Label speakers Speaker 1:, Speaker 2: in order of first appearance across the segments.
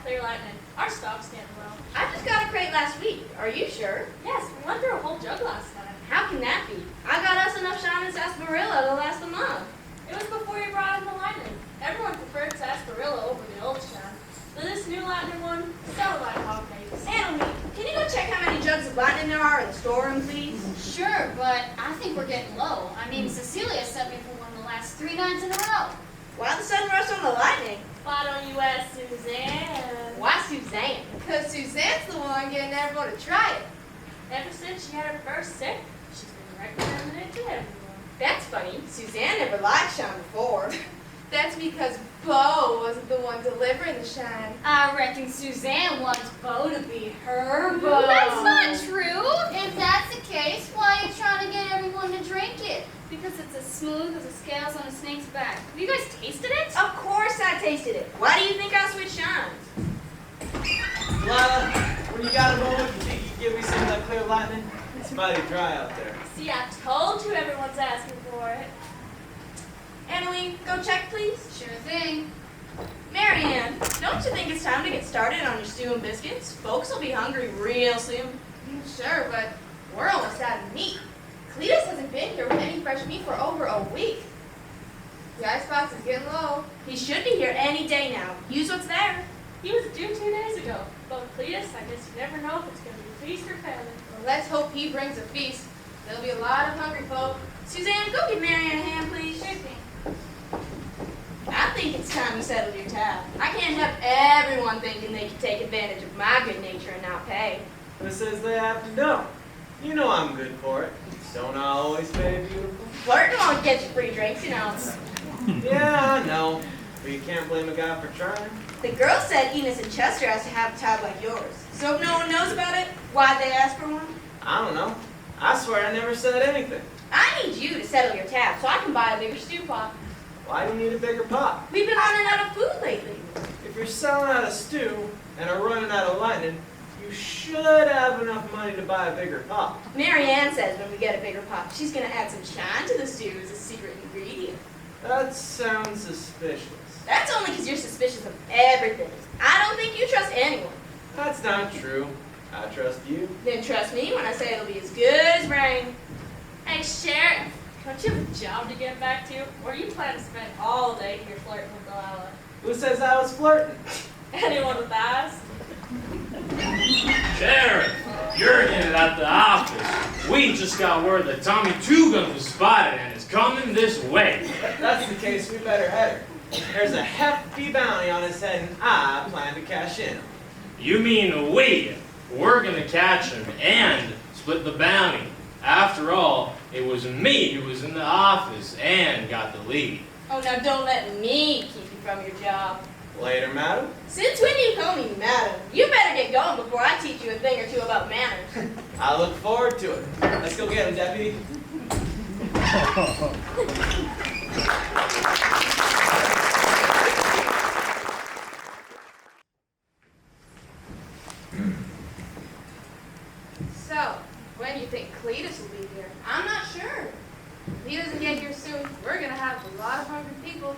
Speaker 1: clear lightning. Our stock's getting low.
Speaker 2: I just got a crate last week. Are you sure?
Speaker 1: Yes, we went through a whole jug last time.
Speaker 2: How can that be? I got us enough shine in sarsaparilla to last a month.
Speaker 1: It was before you brought in the lightning. Everyone preferred sarsaparilla over the old shine. But this new lightning one, so like hotcakes.
Speaker 2: Annalee, can you go check how many jugs of lightning there are in the storeroom, please?
Speaker 3: Sure, but I think we're getting low. I mean, Cecilia sent me for one the last 3 nights in a row.
Speaker 2: Why the sudden rush on the lightning?
Speaker 1: Why don't you ask Suzanne?
Speaker 2: Why Suzanne?
Speaker 4: Because Suzanne's the one getting everyone to try it.
Speaker 1: Ever since she had her first sip, she's been recommending it to everyone.
Speaker 2: That's funny. Suzanne never liked shine before.
Speaker 4: That's because Bo wasn't the one delivering the shine.
Speaker 3: I reckon Suzanne wants Bo to be her Bo.
Speaker 5: That's not true. If that's the case, why are you trying to get everyone to drink it? Because it's as smooth as the scales on a snake's back. Have you guys tasted it?
Speaker 2: Of course I tasted it. Why do you think I switched shines?
Speaker 6: Lila, when you got a moment, you think you could give me some of that clear lightning? It's mighty dry out there.
Speaker 1: See, I told you everyone's asking for it.
Speaker 2: Annalee, go check, please.
Speaker 3: Sure thing.
Speaker 2: Marianne, don't you think it's time to get started on your stew and biscuits? Folks will be hungry real soon.
Speaker 4: Sure, but we're almost out of meat. Cletus hasn't been here with any fresh meat for over a week. The icebox is getting low.
Speaker 2: He should be here any day now. Use what's there.
Speaker 1: He was due 2 days ago. But with Cletus, I guess you never know if it's going to be feast or famine.
Speaker 4: Well, let's hope he brings a feast. There'll be a lot of hungry folk.
Speaker 2: Suzanne, go give Marianne a hand, please.
Speaker 3: Sure thing.
Speaker 2: I think it's time you settled your tab. I can't have everyone thinking they can take advantage of my good nature and not pay.
Speaker 6: Who says they have to know? You know I'm good for it. Don't I always pay beautiful?
Speaker 2: Flirting won't get you free drinks, you know.
Speaker 6: Yeah, I know. But you can't blame a guy for trying.
Speaker 2: The girl said Enos and Chester has to have a tab like yours. So if no one knows about it, why'd they ask for one?
Speaker 6: I don't know. I swear I never said anything.
Speaker 2: I need you to settle your tab so I can buy a bigger stew pot.
Speaker 6: Why do you need a bigger pot?
Speaker 2: We've been running out of food lately.
Speaker 6: If you're selling out of stew and are running out of lightning, you should have enough money to buy a bigger pot.
Speaker 2: Marianne says when we get a bigger pot, she's going to add some shine to the stew as a secret ingredient.
Speaker 6: That sounds suspicious.
Speaker 2: That's only because you're suspicious of everything. I don't think you trust anyone.
Speaker 6: That's not true. I trust you.
Speaker 2: Then trust me when I say it'll be as good as rain.
Speaker 1: Hey, Sheriff, don't you have a job to get back to? Or you plan to spend all day here flirting with Delilah?
Speaker 6: Who says I was flirting?
Speaker 1: Anyone with eyes?
Speaker 7: Sheriff, you're in at the office. We just got word that Tommy Two Guns was spotted and is coming this way.
Speaker 6: If that's the case, we better head her. There's a hefty bounty on his head, and I plan to cash in.
Speaker 7: You mean we? We're gonna catch him and split the bounty. After all, it was me who was in the office and got the lead.
Speaker 2: Oh, now don't let me keep you from your job.
Speaker 6: Later, madam.
Speaker 2: Since when do you call me madam? You better get going before I teach you a thing or two about manners.
Speaker 6: I look forward to it. Let's go get him, deputy.
Speaker 4: So, when do you think Cletus will be here?
Speaker 2: I'm not sure.
Speaker 4: If he doesn't get here soon, we're going to have a lot of hungry people.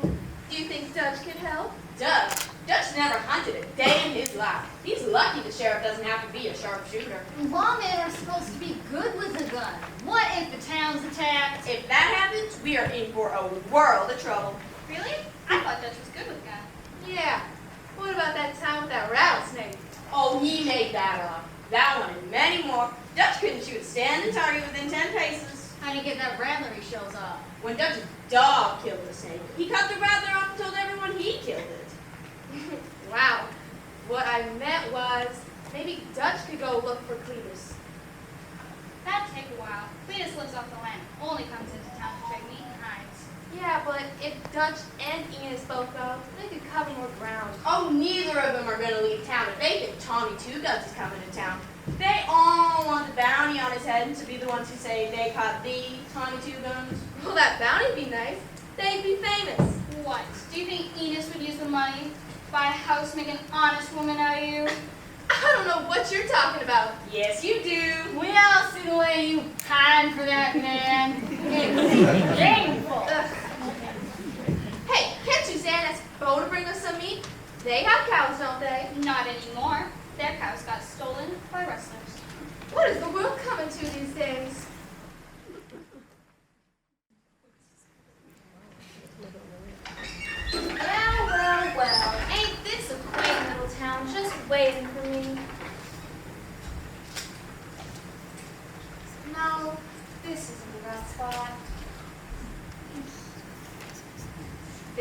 Speaker 4: Do you think Dutch could help?
Speaker 2: Dutch never hunted a day in his life. He's lucky the sheriff doesn't have to be a sharpshooter.
Speaker 5: Lawmen are supposed to be good with a gun. What if the town's attacked?
Speaker 2: If that happens, we are in for a world of trouble.
Speaker 3: Really? I thought Dutch was good with guns.
Speaker 4: Yeah. What about that time with that rattlesnake?
Speaker 2: Oh, he made that up. That one and many more. Dutch couldn't shoot a standing target within 10 paces.
Speaker 3: How do you get that rivalry shows off?
Speaker 2: When Dutch's dog killed the snake, he cut the rattler off and told everyone he killed it.
Speaker 4: Wow. What I meant was, maybe Dutch could go look for Cletus.
Speaker 3: That'd take a while. Cletus lives off the land. Only comes into town to trade meat and hides.
Speaker 4: Yeah, but if Dutch and Enos both go, they could cover more ground.
Speaker 2: Oh, neither of them are going to leave town if they think Tommy Two Guns is coming to town. They all want the bounty on his head to be the ones who say they caught the Tommy Two Guns.
Speaker 4: Well, that bounty'd be nice. They'd be famous.
Speaker 3: What? Do you think Enos would use the money to buy a house, make an honest woman out of you?
Speaker 4: I don't know what you're talking about.
Speaker 2: Yes, you do.
Speaker 3: We all see the way you pine for that man. It's shameful.
Speaker 4: Ugh. Hey, can't Suzanne ask Bo to bring us some meat? They have cows, don't they?
Speaker 3: Not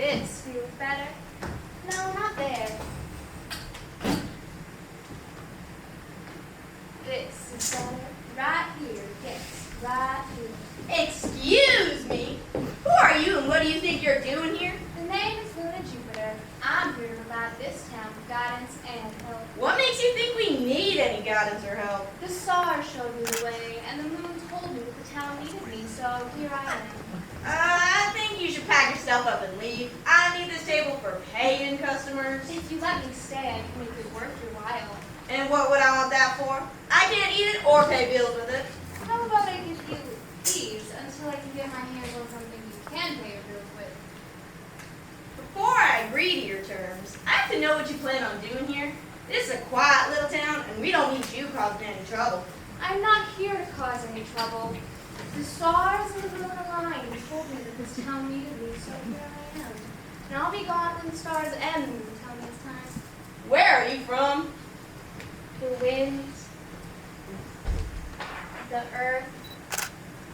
Speaker 5: this feels better. No, not there. This is better. Right here, yes, right here.
Speaker 2: Excuse me. Who are you and what do you think you're doing here?
Speaker 5: The name is Moon and Jupiter. I'm here to provide this town with guidance and help.
Speaker 2: What makes you think we need any guidance or help?
Speaker 5: The stars showed me the way, and the moon told me that the town needed me, so here I am.
Speaker 2: I think you should pack yourself up and leave. I need this table for paying customers.
Speaker 5: If you let me stay, I can make it worth your while.
Speaker 2: And what would I want that for? I can't eat it or pay bills with it.
Speaker 5: How about I give you these until I can get my hands on something you can pay your bills with?
Speaker 2: Before I agree to your terms, I have to know what you plan on doing here. This is a quiet little town, and we don't need you causing any trouble.
Speaker 5: I'm not here to cause any trouble. The stars and the moon aligned and told me that this town needed me, so here I am. And I'll be gone when the stars and the moon tell me it's time.
Speaker 2: Where are you from?
Speaker 5: The wind, the earth,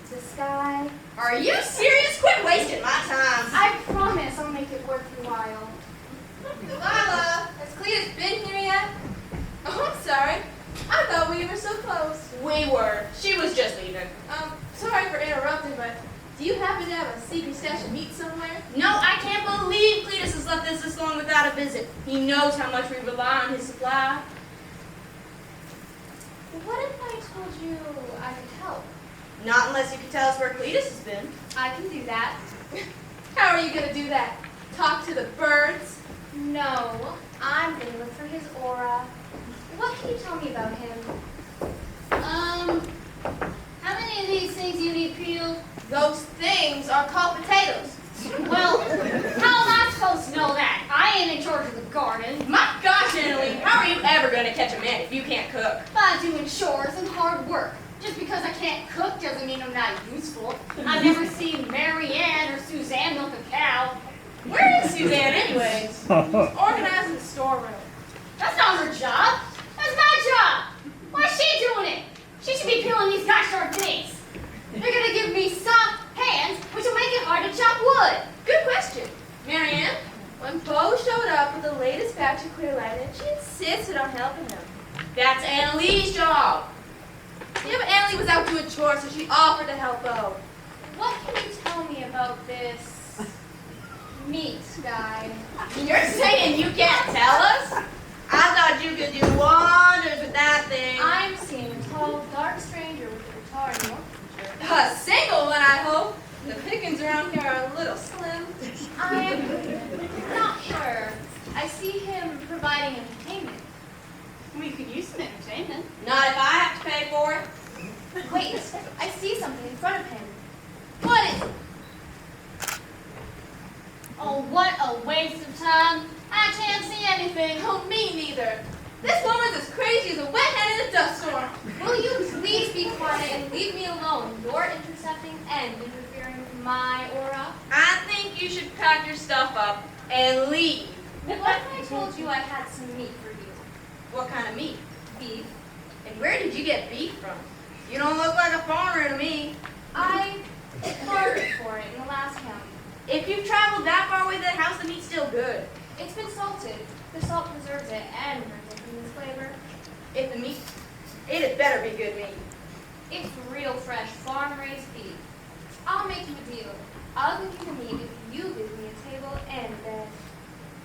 Speaker 5: the sky.
Speaker 2: Are you serious? Quit wasting my time.
Speaker 5: I promise I'll make it worth your while.
Speaker 4: Delilah, has Cletus been here yet? Oh, I'm sorry. I thought we were so close.
Speaker 2: We were. She was just leaving.
Speaker 4: Sorry for interrupting, but do you happen to have a secret stash of meat somewhere?
Speaker 2: No, I can't believe Cletus has left us this long without a visit. He knows how much we rely on his supply.
Speaker 5: What if I told you I could help?
Speaker 2: Not unless you can tell us where Cletus has been.
Speaker 5: I can do that.
Speaker 4: How are you going to do that? Talk to the birds?
Speaker 5: No, I'm gonna look for his aura. What can you tell me about him?
Speaker 3: How many of these things you need peeled?
Speaker 4: Those things are called potatoes.
Speaker 3: Well, how am I supposed to know that? I ain't in charge of the garden.
Speaker 2: My gosh, Annalee, how are you ever going to catch a man if you can't cook?
Speaker 3: By doing chores and hard work. Just because I can't cook doesn't mean I'm not useful. I've never seen Mary Ann or Suzanne milk a cow.
Speaker 2: Where is Suzanne anyways?
Speaker 4: Organizing the storeroom.
Speaker 3: That's not her job. That's my job. Why's she doing it? She should be peeling these gosh darn things. They're gonna give me soft hands, which will make it hard to chop wood.
Speaker 4: Good question.
Speaker 2: Mary Ann?
Speaker 4: When Bo showed up with the latest batch of clear linen, she insisted on helping him.
Speaker 2: That's Annalee's job.
Speaker 4: Yeah, but Annalee was out doing chores, so she offered to help Bo.
Speaker 5: What can you tell me about this meat guy?
Speaker 2: You're saying you can't tell us? I thought you could do wonders with that thing.
Speaker 5: I'm seeing a tall, dark stranger with a guitar in your picture.
Speaker 4: A single one, I hope. The pickings around here are a little slim.
Speaker 5: I'm not sure. I see him providing entertainment.
Speaker 3: We could use some entertainment.
Speaker 2: Not if I have to pay for it.
Speaker 5: Wait, I see something in front of him. What is it?
Speaker 3: Oh, what a waste of time. I can't see anything.
Speaker 4: Oh, me neither. This woman's as crazy as a wet hen in a dust storm.
Speaker 5: Will you please be quiet and leave me alone? You're intercepting and interfering with my aura.
Speaker 2: I think you should pack your stuff up and leave.
Speaker 5: What if I told you I had some meat for you?
Speaker 2: What kind of meat?
Speaker 5: Beef.
Speaker 2: And where did you get beef from? You don't look like a farmer to me.
Speaker 5: I bartered for it in the last county.
Speaker 2: If you've traveled that far away to the house, the meat's still good.
Speaker 5: It's been salted. The salt preserves it and brings it from its flavor.
Speaker 2: If the meat, it had better be good meat.
Speaker 5: It's real fresh, farm-raised beef. I'll make you a deal. I'll give you the meat if you give me a table and a bed.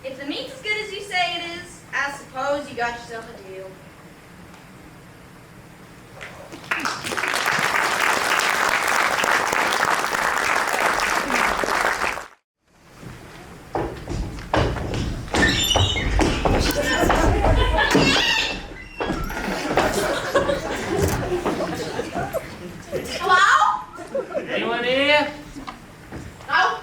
Speaker 2: If the meat's as good as you say it is, I suppose you got yourself a deal.
Speaker 8: Anyone here?
Speaker 2: No,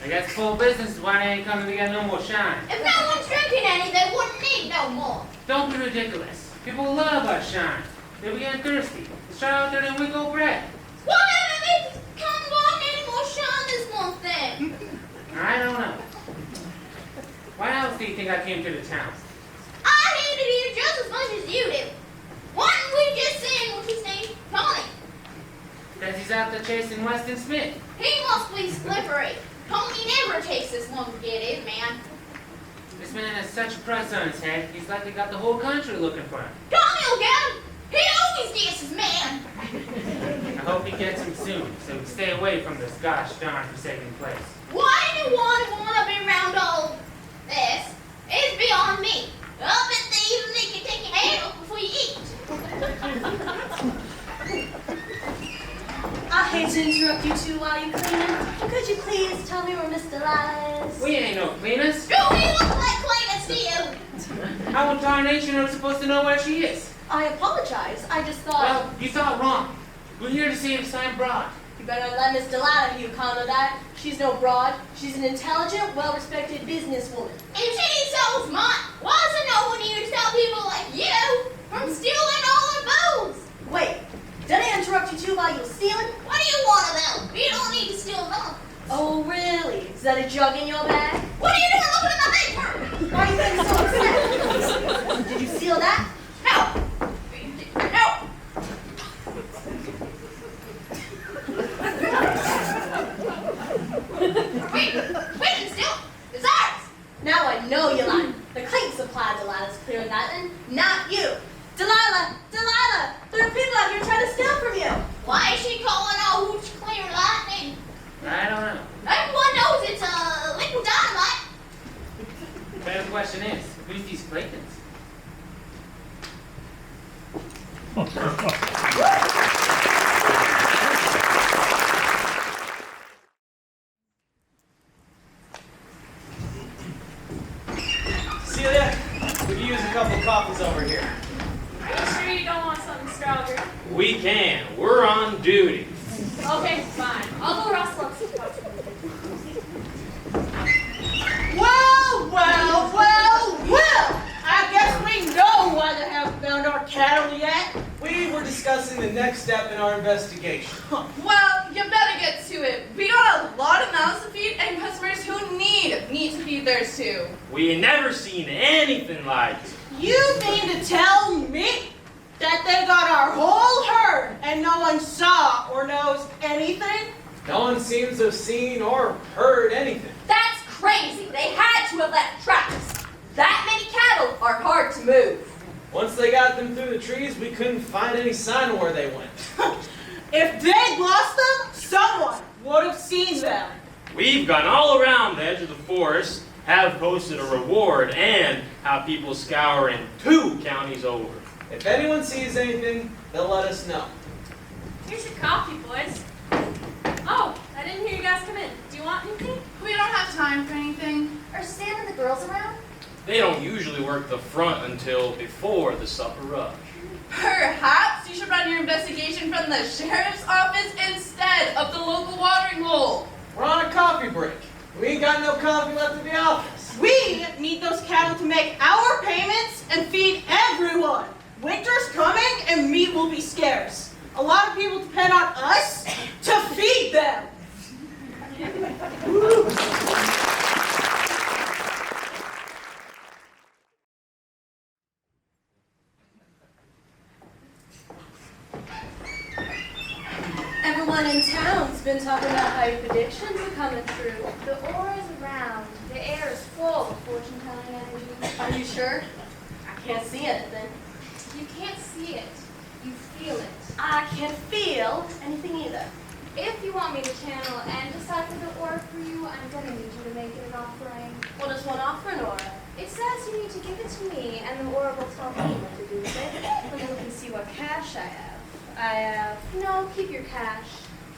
Speaker 8: I got full business. Why they ain't coming to get no more shine?
Speaker 2: if no one's drinking any, they wouldn't need no more.
Speaker 8: Don't be ridiculous. People love our shine. They'll be getting thirsty. Let's try out there and we go bread.
Speaker 2: Whatever makes come along any more shine this month then.
Speaker 8: I don't know. Why else do you think I came to the town?
Speaker 2: I hated here just as much as you do. Why didn't we just sing what's his name? Tony.
Speaker 8: Because he's out there chasing Weston Smith.
Speaker 2: He must be slippery. Tony never takes this one
Speaker 8: man has such a price on his head, he's likely got the whole country looking for him.
Speaker 2: Tommy will get him. He always gets his man.
Speaker 8: I hope he gets him soon, so we stay away from this gosh darn forsaken place.
Speaker 2: Why anyone wanna be around all this is beyond me. I'll bet they even make you take your hand off before you eat.
Speaker 9: I hate to interrupt you two while you're cleaning. Could you please tell me where Miss Delilah is?
Speaker 8: We ain't no cleaners.
Speaker 2: Do we look like cleaners to you?
Speaker 8: How in tarnation are we supposed to know where she is?
Speaker 9: I apologize. I just thought...
Speaker 8: Well, you thought wrong. We're here to see if Sam broad.
Speaker 9: You better let Miss Delilah you call that. She's no broad. She's an intelligent, well-respected businesswoman.
Speaker 2: If she sells mine, why is there no one here to stop people like you from stealing all the booze?
Speaker 9: Wait, did I interrupt you two while you were stealing?
Speaker 2: What do you want of them? You don't need to steal them.
Speaker 9: Oh, really? Is that a jug in your bag?
Speaker 2: What are you doing looking at my paper?
Speaker 9: Why are you getting so upset? Did you steal that?
Speaker 2: No. No. Wait, still. It's ours.
Speaker 9: Now I know you're lying. The clean supply Delilah's clearing that, and not you. Delilah! Delilah! There are people out here trying to steal from you.
Speaker 2: Why is she calling all hooch clear lightning?
Speaker 8: I don't know.
Speaker 2: Everyone knows it's liquid dynamite.
Speaker 8: The better question is, who's these Claytons?
Speaker 6: Celia, we can use a couple coffees over here.
Speaker 1: Are you sure you don't want something stronger?
Speaker 7: We can. We're on duty.
Speaker 1: Okay, fine. I'll go rustle up some coffee.
Speaker 10: Well, well, well, well! I guess we know why they haven't found our cattle yet.
Speaker 6: We were discussing the next step in our investigation.
Speaker 4: Well, you better get to it. We got a lot of mouths to feed and customers who need to feed theirs too.
Speaker 7: We ain't never seen anything like it.
Speaker 10: You mean to tell me that they got our whole herd and no one saw or knows anything?
Speaker 6: No one seems to have seen or heard anything.
Speaker 2: That's crazy. They had to have left tracks. That many cattle are hard to move.
Speaker 6: Once they got them through the trees, we couldn't find any sign of where they went.
Speaker 10: If they'd lost them, someone would have seen them.
Speaker 7: We've gone all around the edge of the forest, have posted a reward, and have people scouring 2 counties over.
Speaker 6: If anyone sees anything, they'll let us know.
Speaker 1: Here's your coffee, boys. Oh, I didn't hear you guys come in. Do you want anything?
Speaker 4: We don't have time for anything.
Speaker 9: Are Stan and the girls around?
Speaker 7: They don't usually work the front until before the supper rush.
Speaker 4: Perhaps you should run your investigation from the sheriff's office instead of the local watering hole.
Speaker 6: We're on a coffee break. We ain't got no coffee left at the office.
Speaker 10: We need those cattle to make our payments and feed everyone. Winter's coming and meat will be scarce. A lot of people depend on us to feed them.
Speaker 9: Everyone in town's been talking about how your predictions are coming true.
Speaker 5: The aura is around. The air is full of fortune-telling energy.
Speaker 9: Are you sure? I can't see anything.
Speaker 5: You can't see it. You feel it.
Speaker 9: I can't feel anything either.
Speaker 5: If you want me to channel and decipher the aura for you, I'm gonna need you to make it an offering.
Speaker 9: What does one offer, Nora?
Speaker 5: It says you need to give it to me, and the aura will tell me what to do with it.
Speaker 9: Let me look and see what cash I have.
Speaker 5: No, keep your cash.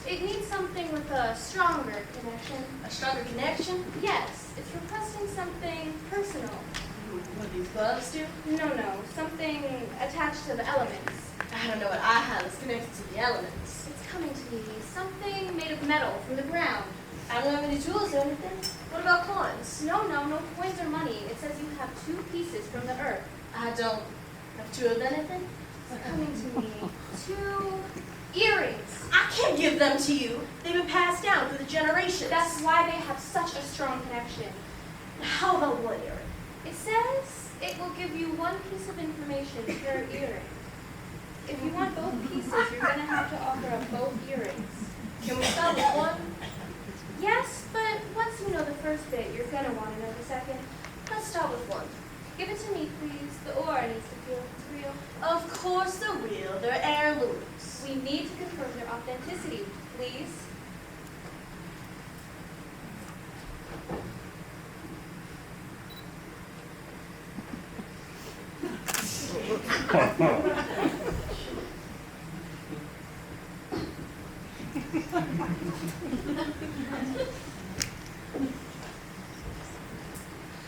Speaker 5: It needs something with a stronger connection.
Speaker 9: A stronger connection?
Speaker 5: Yes, it's requesting something personal.
Speaker 9: What do these gloves do?
Speaker 5: No, something attached to the elements.
Speaker 9: I don't know what I have that's connected to the elements.
Speaker 5: It's coming to me. Something made of metal from the ground.
Speaker 9: I don't have any tools or anything. What about coins?
Speaker 5: No coins or money. It says you have 2 pieces from the earth.
Speaker 9: I don't have 2 of anything.
Speaker 5: It's coming to me. 2 earrings.
Speaker 9: I can't give them to you. They've been passed down through the generations.
Speaker 5: That's why they have such a strong connection.
Speaker 9: How about one earring?
Speaker 5: It says it will give you 1 piece of information per earring. If you want both pieces, you're going to have to offer up both earrings.
Speaker 9: Can we start with one?
Speaker 5: Yes, but once you know the first bit, you're going to want to know the second.
Speaker 9: Let's start with one.
Speaker 5: authenticity, please.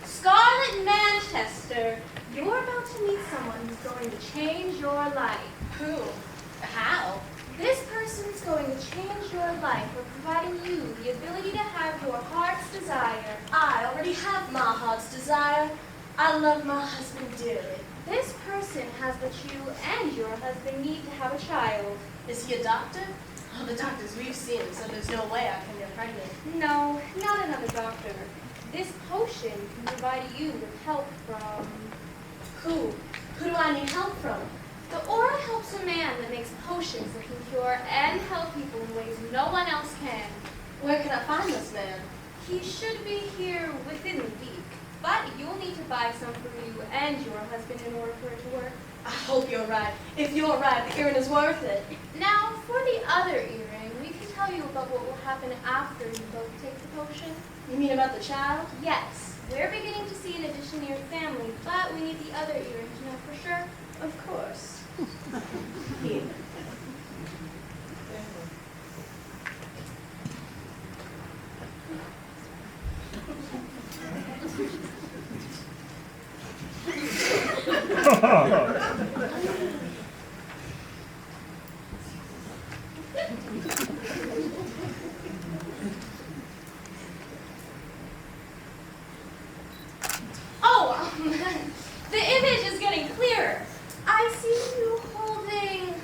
Speaker 5: Scarlett Manchester, you're about to meet someone who's going to change your life.
Speaker 9: Who? How?
Speaker 5: This person's going to change your life by providing you the ability to have your heart's desire.
Speaker 9: I already have my heart's desire. I love my husband dearly.
Speaker 5: This person has what you and your husband need to have a child.
Speaker 9: Is he a doctor? Oh, the doctors we've seen, so there's no way I can get pregnant.
Speaker 5: No, not another doctor. This potion can provide you with help from...
Speaker 9: Who? Who do I need help from?
Speaker 5: The aura helps a man that makes potions that can cure and help people in ways no one else can.
Speaker 9: Where can I find this man?
Speaker 5: He should be here within the week, but you'll need to buy some for you and your husband in order for it to work.
Speaker 9: I hope you're right. If you're right, the earring is worth it.
Speaker 5: Now, for the other earring, we can tell you about what will happen after you both take the potion.
Speaker 9: You mean about the child?
Speaker 5: Yes, we're beginning to see an addition to your family, but we need the other earring to know for sure.
Speaker 9: Of course. Here.
Speaker 5: Oh, the image is getting clearer. I see you holding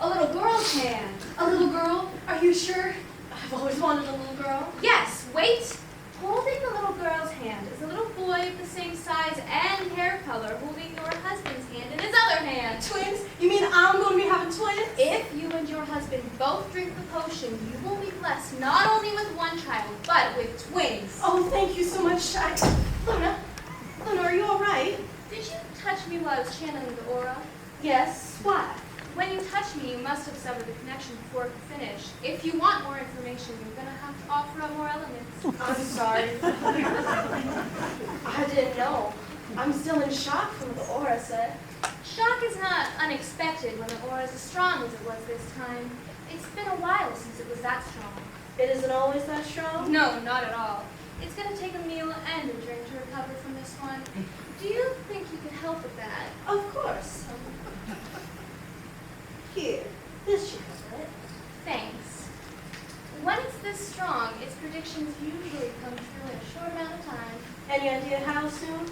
Speaker 5: a little girl's hand.
Speaker 9: A little girl? Are you sure? I've always wanted a little girl.
Speaker 5: Yes, wait. Holding the little girl's hand is a little boy of the same size and hair color holding your husband's hand in his other hand.
Speaker 9: Twins? You mean I'm going to be having twins?
Speaker 5: If you and your husband both drink the potion, you will be blessed not only with one child, but with twins.
Speaker 9: Oh, thank you so much. Luna, are you all right?
Speaker 5: Did you touch me while I was channeling the aura?
Speaker 9: Yes. Why?
Speaker 5: When you touched me, you must have severed the connection before it could finish. If you want more information, you're going to have to offer up more elements.
Speaker 9: I'm sorry. I didn't know. I'm still in shock from what the aura said.
Speaker 5: Shock is not unexpected when the aura is as strong as it was this time. It's been a while since it was that strong.
Speaker 9: It isn't always that strong?
Speaker 5: No, not at all. It's going to take a meal and a drink to recover from this one. Do you think you could help with that?
Speaker 9: Of course. Here, this should cover it.
Speaker 5: Thanks. When it's this strong, its predictions usually come true in a short amount of time.
Speaker 9: Any idea how soon?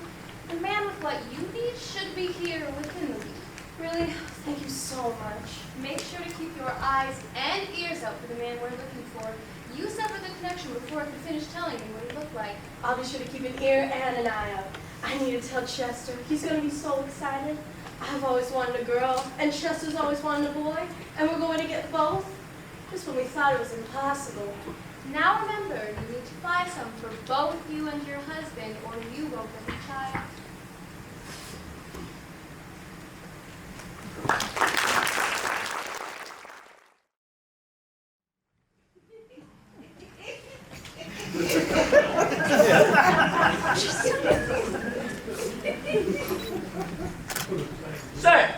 Speaker 5: The man with what you need should be here within the week.
Speaker 9: Really? Thank you so much.
Speaker 5: Make sure to keep your eyes and ears out for the man we're looking for. You severed the connection before I could finish telling you what he looked like.
Speaker 9: I'll be sure to keep an ear and an eye out. I need to tell Chester. He's going to be so excited. I've always wanted a girl, and Chester's always wanted a boy, and we're going to get both. Just when we thought it was impossible.
Speaker 5: Now remember, you need to buy some for both you and your husband, or you won't get a child.
Speaker 11: Say,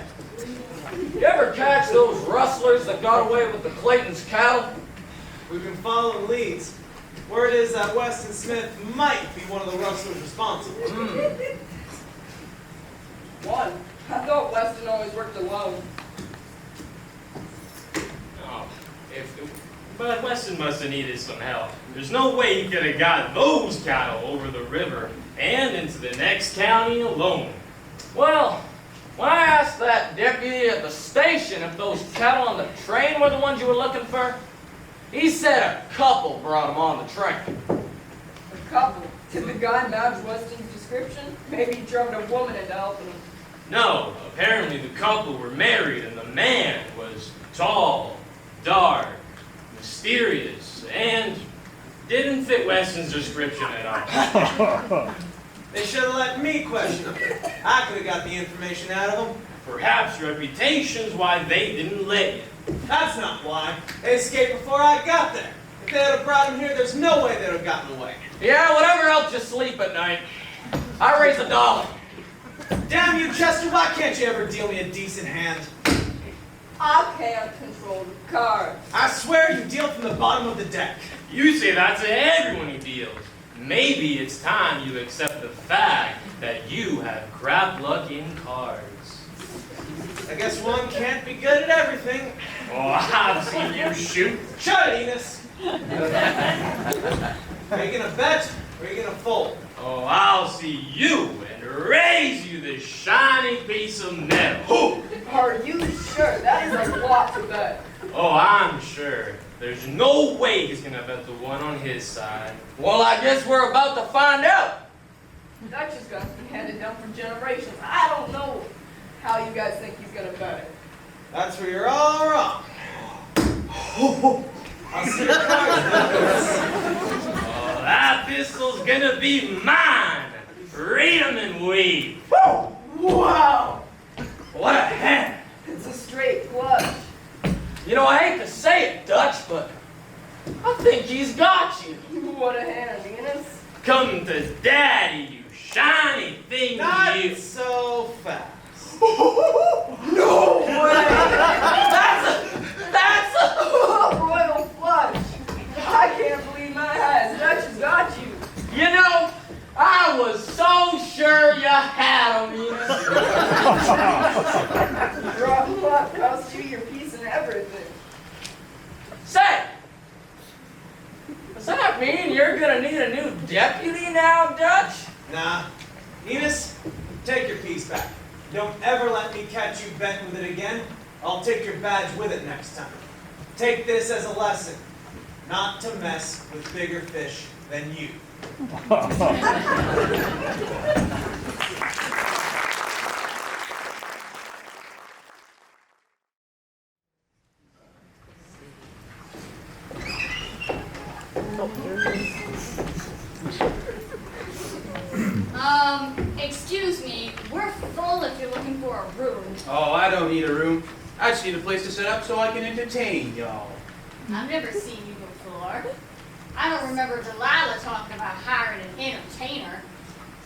Speaker 11: you ever catch those rustlers that got away with the Clayton's cattle?
Speaker 6: We've been following leads. Word is that Weston Smith might be one of the rustlers responsible.
Speaker 12: One? I thought Weston always worked alone.
Speaker 7: Oh, but Weston must have needed some help. There's no way he could have got those cattle over the river and into the next county alone.
Speaker 11: Well, when I asked that deputy at the station if those cattle on the train were the ones you were looking for, he said a couple brought them on the train.
Speaker 12: A couple. Did the guy match Weston's description? Maybe he drove a woman into helping him.
Speaker 7: No, apparently the couple were married and the man was tall, dark, mysterious, and didn't fit Weston's description at all.
Speaker 6: They should have let me question them. I could have got the information out of them.
Speaker 7: Perhaps reputation's why they didn't let you.
Speaker 6: That's not why. They escaped before I got there. If they had brought him here, there's no way they'd have gotten away.
Speaker 11: Yeah, whatever helps you sleep at night. I raise $1.
Speaker 6: Damn you, Chester, why can't you ever deal me a decent hand?
Speaker 12: I can't control the cards.
Speaker 6: I swear you deal from the bottom of the deck.
Speaker 7: You say that to everyone who deals. Maybe it's time you accept the fact that you have crap luck in cards.
Speaker 6: I guess one can't be good at everything.
Speaker 7: Oh, I've seen you shoot.
Speaker 6: Shut it, Enos. Are you gonna bet or are you gonna fold?
Speaker 7: Oh, I'll see you and raise you this shiny piece of metal.
Speaker 12: Are you sure? That is a lot to bet.
Speaker 7: Oh, I'm sure. There's no way he's gonna bet the one on his side.
Speaker 11: Well, I guess we're about to find out.
Speaker 12: That's just gonna be handed down for generations. I don't know how you guys think he's gonna bet it.
Speaker 6: That's where you're all wrong. I'll see your cards now.
Speaker 7: Oh, that pistol's gonna be mine. Read 'em and weave.
Speaker 12: Wow!
Speaker 11: What a hand.
Speaker 12: It's a straight flush.
Speaker 11: You know, I hate to say it, Dutch, but I think he's got you.
Speaker 12: What a hand, Enos.
Speaker 7: Come to daddy, you shiny thing,
Speaker 6: Not
Speaker 7: you.
Speaker 6: so fast.
Speaker 11: No way! That's a
Speaker 12: royal flush. I can't believe my eyes. Dutch has got you.
Speaker 11: You know, I was so sure you had him, Enos.
Speaker 12: Drop luck cost you your piece and everything.
Speaker 11: Say, does that mean you're gonna need a new deputy now, Dutch?
Speaker 6: Nah. Enos, take your piece back. Don't ever let me catch you betting with it again. I'll take your badge with it next time. Take this as a lesson. Not to mess with bigger fish than you.
Speaker 3: Excuse me, we're full if you're looking for a room.
Speaker 8: Oh, I don't need a room. I just need a place to set up so I can entertain y'all.
Speaker 3: I've never seen you before. I don't remember Delilah talking about hiring an entertainer.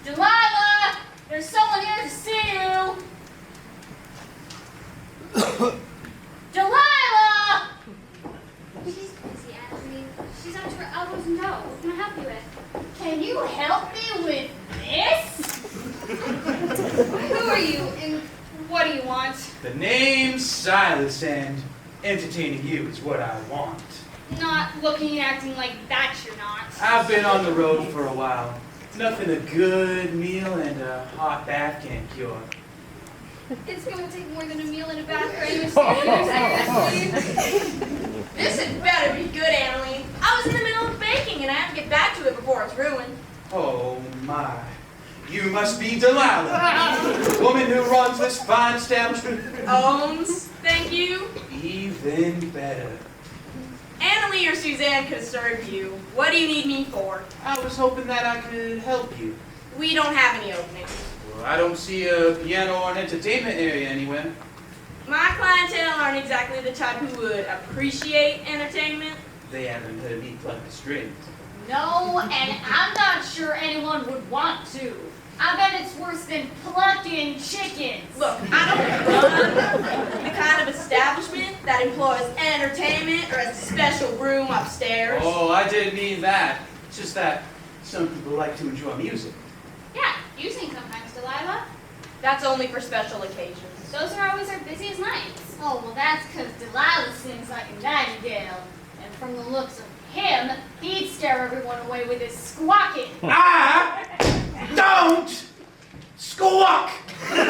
Speaker 3: Delilah! There's someone here to see you! Delilah!
Speaker 5: She's busy, Annalee. She's up to her elbows in dough. What can I help you with?
Speaker 3: Can you help me with this? Who are you and what do you want?
Speaker 8: The name's Silas, and entertaining you is what I want.
Speaker 3: Not looking and acting like that you're not.
Speaker 8: I've been on the road for a while. Nothing a good meal and a hot bath can cure.
Speaker 5: It's going to take more than a meal and a bath for any
Speaker 2: This had better be good, Annalee. I was in the middle of baking and I have to get back to it before it's ruined.
Speaker 8: Oh my. You must be Delilah, the woman who runs this fine establishment.
Speaker 2: Owns, thank you.
Speaker 8: Even better.
Speaker 2: Annalee or Suzanne could serve you. What do you need me for?
Speaker 8: I was hoping that I could help you.
Speaker 2: We don't have any openings.
Speaker 8: Well, I don't see a piano or an entertainment area anywhere.
Speaker 2: My clientele aren't exactly the type who would appreciate entertainment.
Speaker 8: They haven't heard me pluck the strings.
Speaker 3: No, and I'm not sure anyone would want to. I bet it's worse than plucking chickens.
Speaker 2: Look, I don't run the kind of establishment that employs entertainment or a special room upstairs.
Speaker 8: Oh, I didn't mean that. It's just that some people like to enjoy music.
Speaker 5: Yeah, you sing sometimes, Delilah.
Speaker 2: That's only for special occasions.
Speaker 5: Those are always our busiest nights.
Speaker 3: Oh, well, that's because Delilah sings like a nightingale. And from the looks of him, he'd scare everyone away with his squawking.
Speaker 8: I don't squawk! And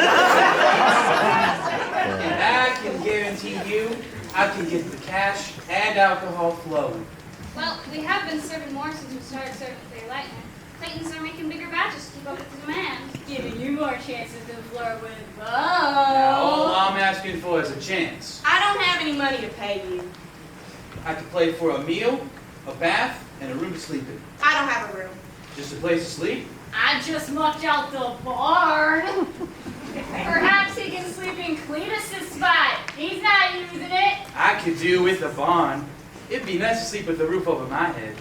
Speaker 8: I can guarantee you, I can get the cash and alcohol flowing.
Speaker 5: Well, we have been serving more since we started serving Clear Lightning. Claytons are making bigger batches to keep up with the demand.
Speaker 3: Giving you more chances to flirt with
Speaker 8: Now, all
Speaker 3: Bo.
Speaker 8: I'm asking for is a chance.
Speaker 2: I don't have any money to pay you.
Speaker 8: I could play for a meal, a bath, and a room to sleep in.
Speaker 2: I don't have a room.
Speaker 8: Just a place to sleep?
Speaker 3: I just mucked out the barn. Perhaps he can sleep in Cletus's spot. He's not using it.
Speaker 8: I could do with a barn. It'd be nice to sleep with the roof over my head.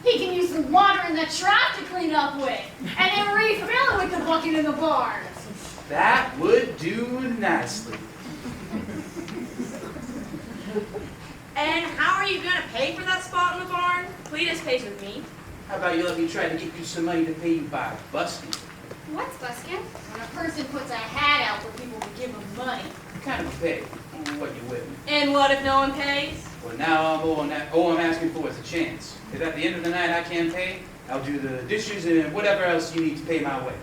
Speaker 3: He can use the water in the trough to clean up with, and then refill it with the bucket in the barn.
Speaker 8: That would do nicely.
Speaker 2: And how are you going to pay for that spot in the barn? Cletus pays with me.
Speaker 8: How about you let me try to get you some money to pay you by busking?
Speaker 3: What's busking? When a person puts a hat out for people to give him money.
Speaker 8: Kind of a pay. What you with me?
Speaker 2: And what if no one pays?
Speaker 8: Well, now all I'm asking for is a chance. If at the end of the night I can't pay, I'll do the dishes and whatever else you need to pay my way.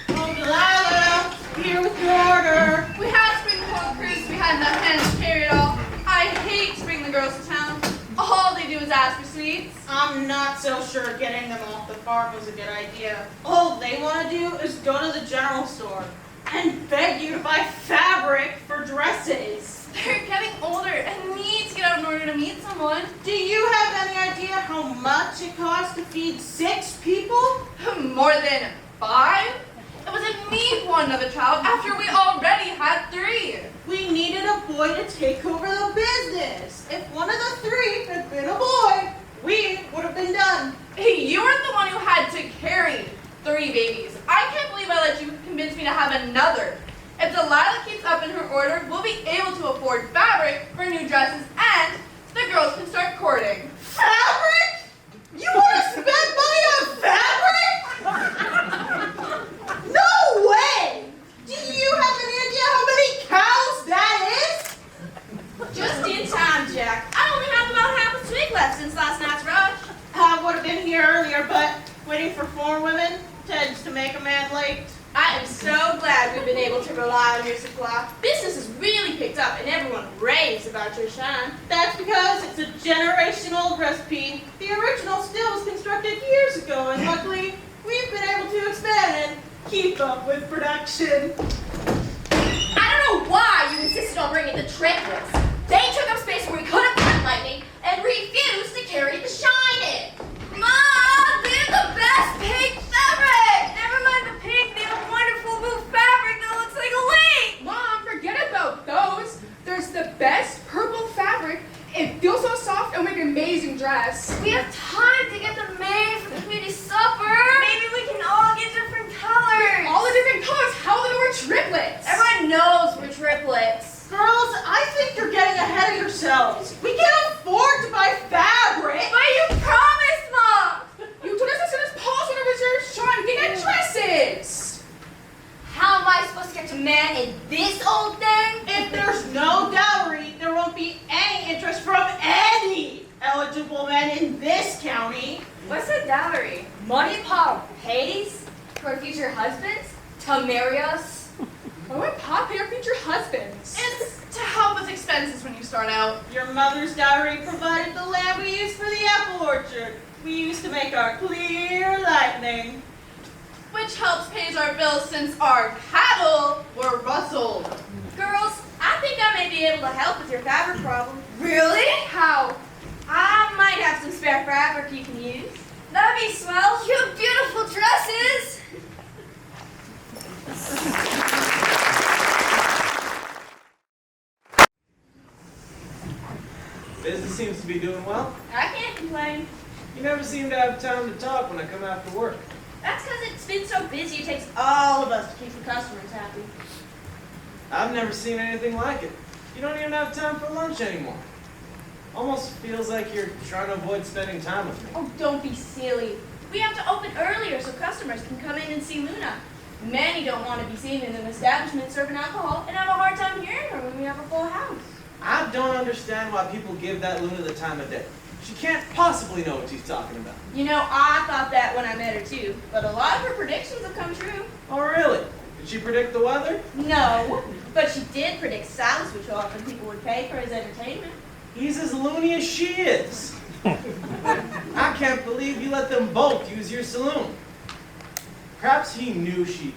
Speaker 10: Oh, Delilah, here with your order.
Speaker 2: We had spring the whole cruise. We had enough hands to carry it all. I hate to bring the girls to town. All they do is ask for sweets.
Speaker 10: I'm not so sure getting them off the farm was a good idea. All they want to do is go to the general store and beg you to buy fabric for dresses.
Speaker 2: They're getting older and need to get out in order to meet someone.
Speaker 10: Do you have any idea how much it costs to feed 6 people?
Speaker 2: More than 5? It was a need for another child after we already had 3.
Speaker 10: We needed a boy to take over the business. If one of the 3 had been a boy, we would have been done.
Speaker 2: Hey, you were the one who had to carry 3 babies. I can't believe I let you convince me to have another. If Delilah keeps up in her order, we'll be able to afford fabric for new dresses and the girls can start courting.
Speaker 10: Fabric? You want to spend money on fabric? No way! Do you have any idea how many cows that is?
Speaker 2: Just in time, Jack. I only have about half a swig left since last night's rush.
Speaker 10: I would have been here earlier, but waiting for 4 women tends to make a man late.
Speaker 2: I am so glad we've been able to rely on your supply. Business has really picked up and everyone raves about your shine.
Speaker 10: That's because it's a generation-old recipe. The original still was constructed years ago, and luckily, we've been able to expand and keep up with production.
Speaker 3: I don't know why you insisted on bringing the triplets. They took up space where we could have put lightning and refused to carry the shine in.
Speaker 2: Mom, they're the best pink fabric! Never mind the pink, they have wonderful blue fabric that looks like a lake!
Speaker 12: Mom, forget about those. There's the best purple fabric. It feels so soft and make an amazing dress.
Speaker 3: We have time to get them made for the community supper.
Speaker 2: Maybe we can all get different colors!
Speaker 12: All the different colors, how are we triplets?
Speaker 2: Everyone knows we're triplets.
Speaker 10: Girls, I think you're getting ahead of yourselves. We can't afford to buy fabric.
Speaker 2: But you promised, Mom!
Speaker 12: You told us as soon as possible to reserve trying to get dresses.
Speaker 3: How am I supposed to get to man in this old thing?
Speaker 10: If there's no dowry, there won't be any interest from any eligible men in this county.
Speaker 2: What's a dowry?
Speaker 3: Money Pop pays for future husbands to marry us.
Speaker 12: Why would Pop pay our future husbands?
Speaker 2: It's to help with expenses when you start out.
Speaker 10: Your mother's dowry provided the land we used for the apple orchard. We used to make our clear lightning.
Speaker 2: Which helps pay our bills since our cattle were rustled. Girls, I think I may be able to help with your fabric problem.
Speaker 3: Really?
Speaker 2: How? I might have some spare fabric you can use. That'd be swell.
Speaker 3: You have beautiful dresses.
Speaker 6: Business seems to be doing well.
Speaker 2: I can't complain.
Speaker 6: You never seem to have time to talk when I come after work.
Speaker 2: That's because it's been so busy, it takes all of us to keep the customers happy.
Speaker 6: I've never seen anything like it. You don't even have time for lunch anymore. Almost feels like you're trying to avoid spending time with me.
Speaker 2: Oh, don't be silly. We have to open earlier so customers can come in and see Luna. Many don't want to be seen in an establishment serving alcohol and have a hard time hearing her when we have a full house.
Speaker 6: I don't understand why people give that Luna the time of day. She can't possibly know what she's talking about.
Speaker 2: You know, I thought that when I met her too, but a lot of her predictions have come true.
Speaker 6: Oh, really? Did she predict the weather?
Speaker 2: No, but she did predict Silas would show up and people would pay for his entertainment.
Speaker 6: He's as loony as she is. I can't believe you let them both use your saloon. Perhaps he knew she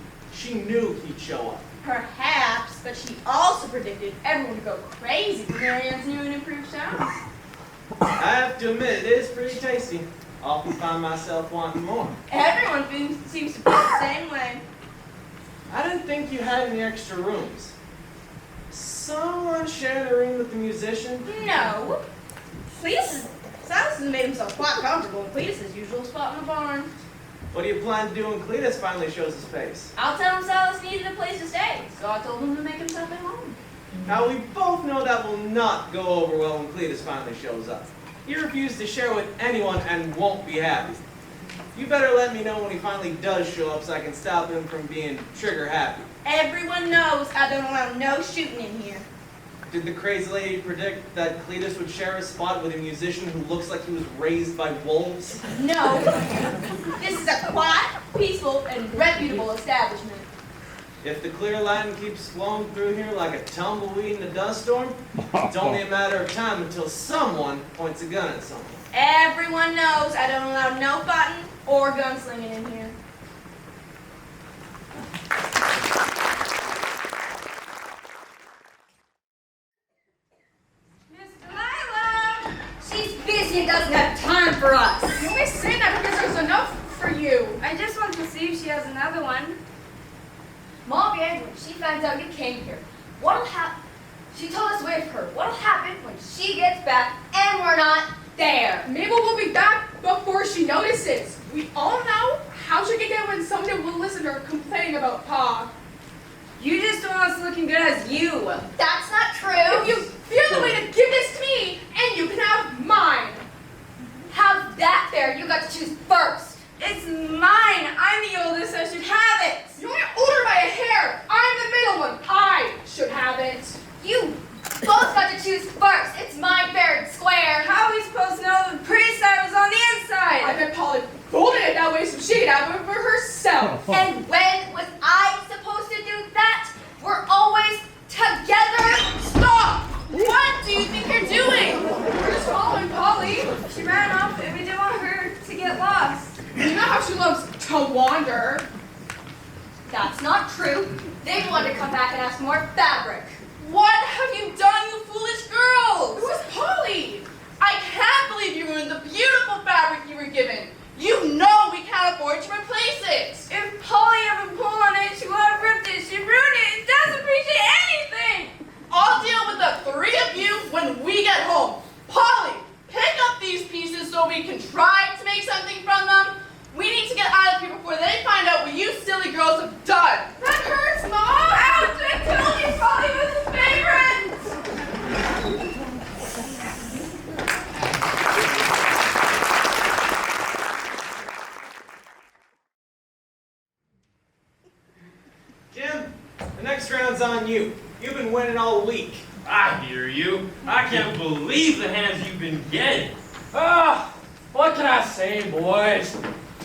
Speaker 6: knew he'd show up.
Speaker 2: Perhaps, but she also predicted everyone would go crazy for Marianne's new and improved show.
Speaker 6: I have to admit, it is pretty tasty. Often find myself wanting more.
Speaker 2: Everyone seems to feel the same way.
Speaker 6: I didn't think you had any extra rooms. Someone sharing a room with the musician?
Speaker 2: No. Silas has made himself quite comfortable in Cletus's usual spot in the barn.
Speaker 6: What do you plan to do when Cletus finally shows his face?
Speaker 2: I'll tell him Silas needed a place to stay, so I told him to make himself at home.
Speaker 6: Now, we both know that will not go over well when Cletus finally shows up. He refused to share with anyone and won't be happy. You better let me know when he finally does show up so I can stop him from being trigger happy.
Speaker 2: Everyone knows I don't allow no shooting in here.
Speaker 6: Did the crazy lady predict that Cletus would share a spot with a musician who looks like he was raised by wolves?
Speaker 2: No. This is a quiet, peaceful, and reputable establishment.
Speaker 6: If the clear Latin keeps flowing through here like a tumbleweed in a dust storm, it's only a matter of time until someone points a gun at someone.
Speaker 2: Everyone knows I don't allow no fighting or gunslinging in here.
Speaker 3: Miss Delilah! She's busy and doesn't have time for us.
Speaker 12: You always say that because there's enough for you.
Speaker 5: I just want to see if she has another one. Mom, when she finds out you came here, what'll happen? She told us to wait for her. What'll happen when she gets back and we're not there?
Speaker 12: Mabel will be back before she notices. We all know how she can get when someone will listen to her complaining about Pa.
Speaker 5: You just don't want us looking good as you.
Speaker 3: That's not true.
Speaker 12: If you feel the way to give this to me, and you can have mine.
Speaker 3: How's that fair? You got to choose first.
Speaker 2: It's mine. I'm the oldest. I should have it.
Speaker 12: You're only older by a hair. I'm the middle one. I should have it.
Speaker 3: You both got to choose first. It's my fair and square.
Speaker 2: How are we supposed to know the pre-side was on the inside?
Speaker 12: I bet Polly folded it that way so she could have it for herself.
Speaker 3: And when was I supposed to do that? We're always together.
Speaker 2: Stop! What do you think you're doing?
Speaker 12: We're just following Polly.
Speaker 2: She ran off and we didn't want her to get lost.
Speaker 12: You know how she loves to wander.
Speaker 3: That's not true. They wanted to come back and ask more fabric.
Speaker 2: What have you done, you foolish girls?
Speaker 12: It was Polly.
Speaker 2: I can't believe you ruined the beautiful fabric you were given. You know we can't afford to replace it. If Polly ever pulled on it, she would have ripped it. She ruined it. It doesn't appreciate anything. I'll deal with the three of you when we get home. Polly, pick up these pieces so we can try to make something from them. We need to get out of here before they find out what you silly girls have done. That hurts, Mom. Ouch! I told you Polly was his favorite.
Speaker 6: Jim, the next round's on you. You've been winning all week.
Speaker 7: I hear you. I can't believe the hands you've been getting.
Speaker 11: What can I say, boys?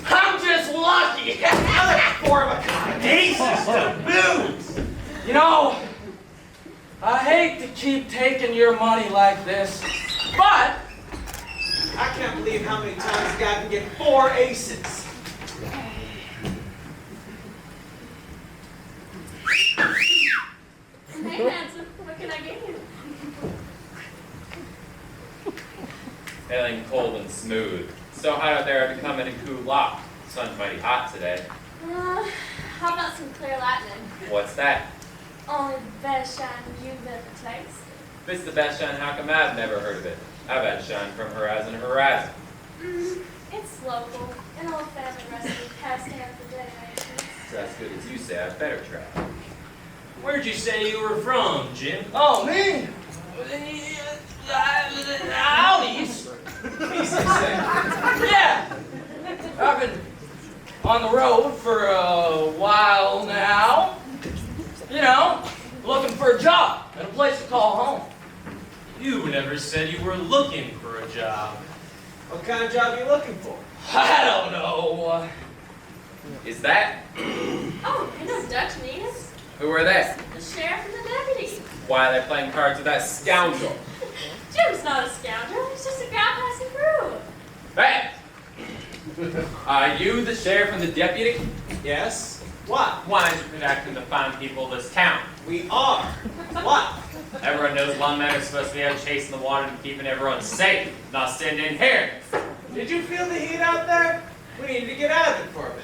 Speaker 11: I'm just lucky.
Speaker 6: Another four of a kind.
Speaker 7: Aces to boot.
Speaker 11: You know, I hate to keep taking your money like this, but
Speaker 6: I can't believe how many times a guy can get 4 aces.
Speaker 1: Hey, handsome, what can I get you?
Speaker 13: Feeling cold and smooth. So hot out there, I've been coming and cool off. Sun's mighty hot today.
Speaker 1: How about some clear Latin?
Speaker 13: What's that?
Speaker 1: Only the best shine you've ever tasted.
Speaker 13: If it's the best shine, how come I've never heard of it? I've had shine from horizon to horizon.
Speaker 1: It's local, an old family recipe passed down for generations.
Speaker 13: So as good as you say, I'd better try.
Speaker 7: Where'd you say you were from, Jim?
Speaker 11: oh, me? Out east. Yeah. I've been on the road for a while now. You know, looking for a job and a place to call home.
Speaker 7: You never said you were looking for a job.
Speaker 6: What kind of job are you looking for?
Speaker 11: I don't know.
Speaker 13: Is that?
Speaker 1: Oh, you know Dutch Nina's?
Speaker 13: Who are they?
Speaker 1: The sheriff and the deputy.
Speaker 13: Why are they playing cards with that scoundrel?
Speaker 1: Jim's not a scoundrel, he's just a guy passing through.
Speaker 13: Hey! Are you the sheriff and the deputy?
Speaker 6: Yes. What?
Speaker 13: Why aren't you protecting the fine people of this town?
Speaker 6: We are. What?
Speaker 13: Everyone knows one man is supposed to be out chasing the water and keeping everyone safe, not standing in here.
Speaker 6: Did you feel the heat out there? We need to get out of it for a bit.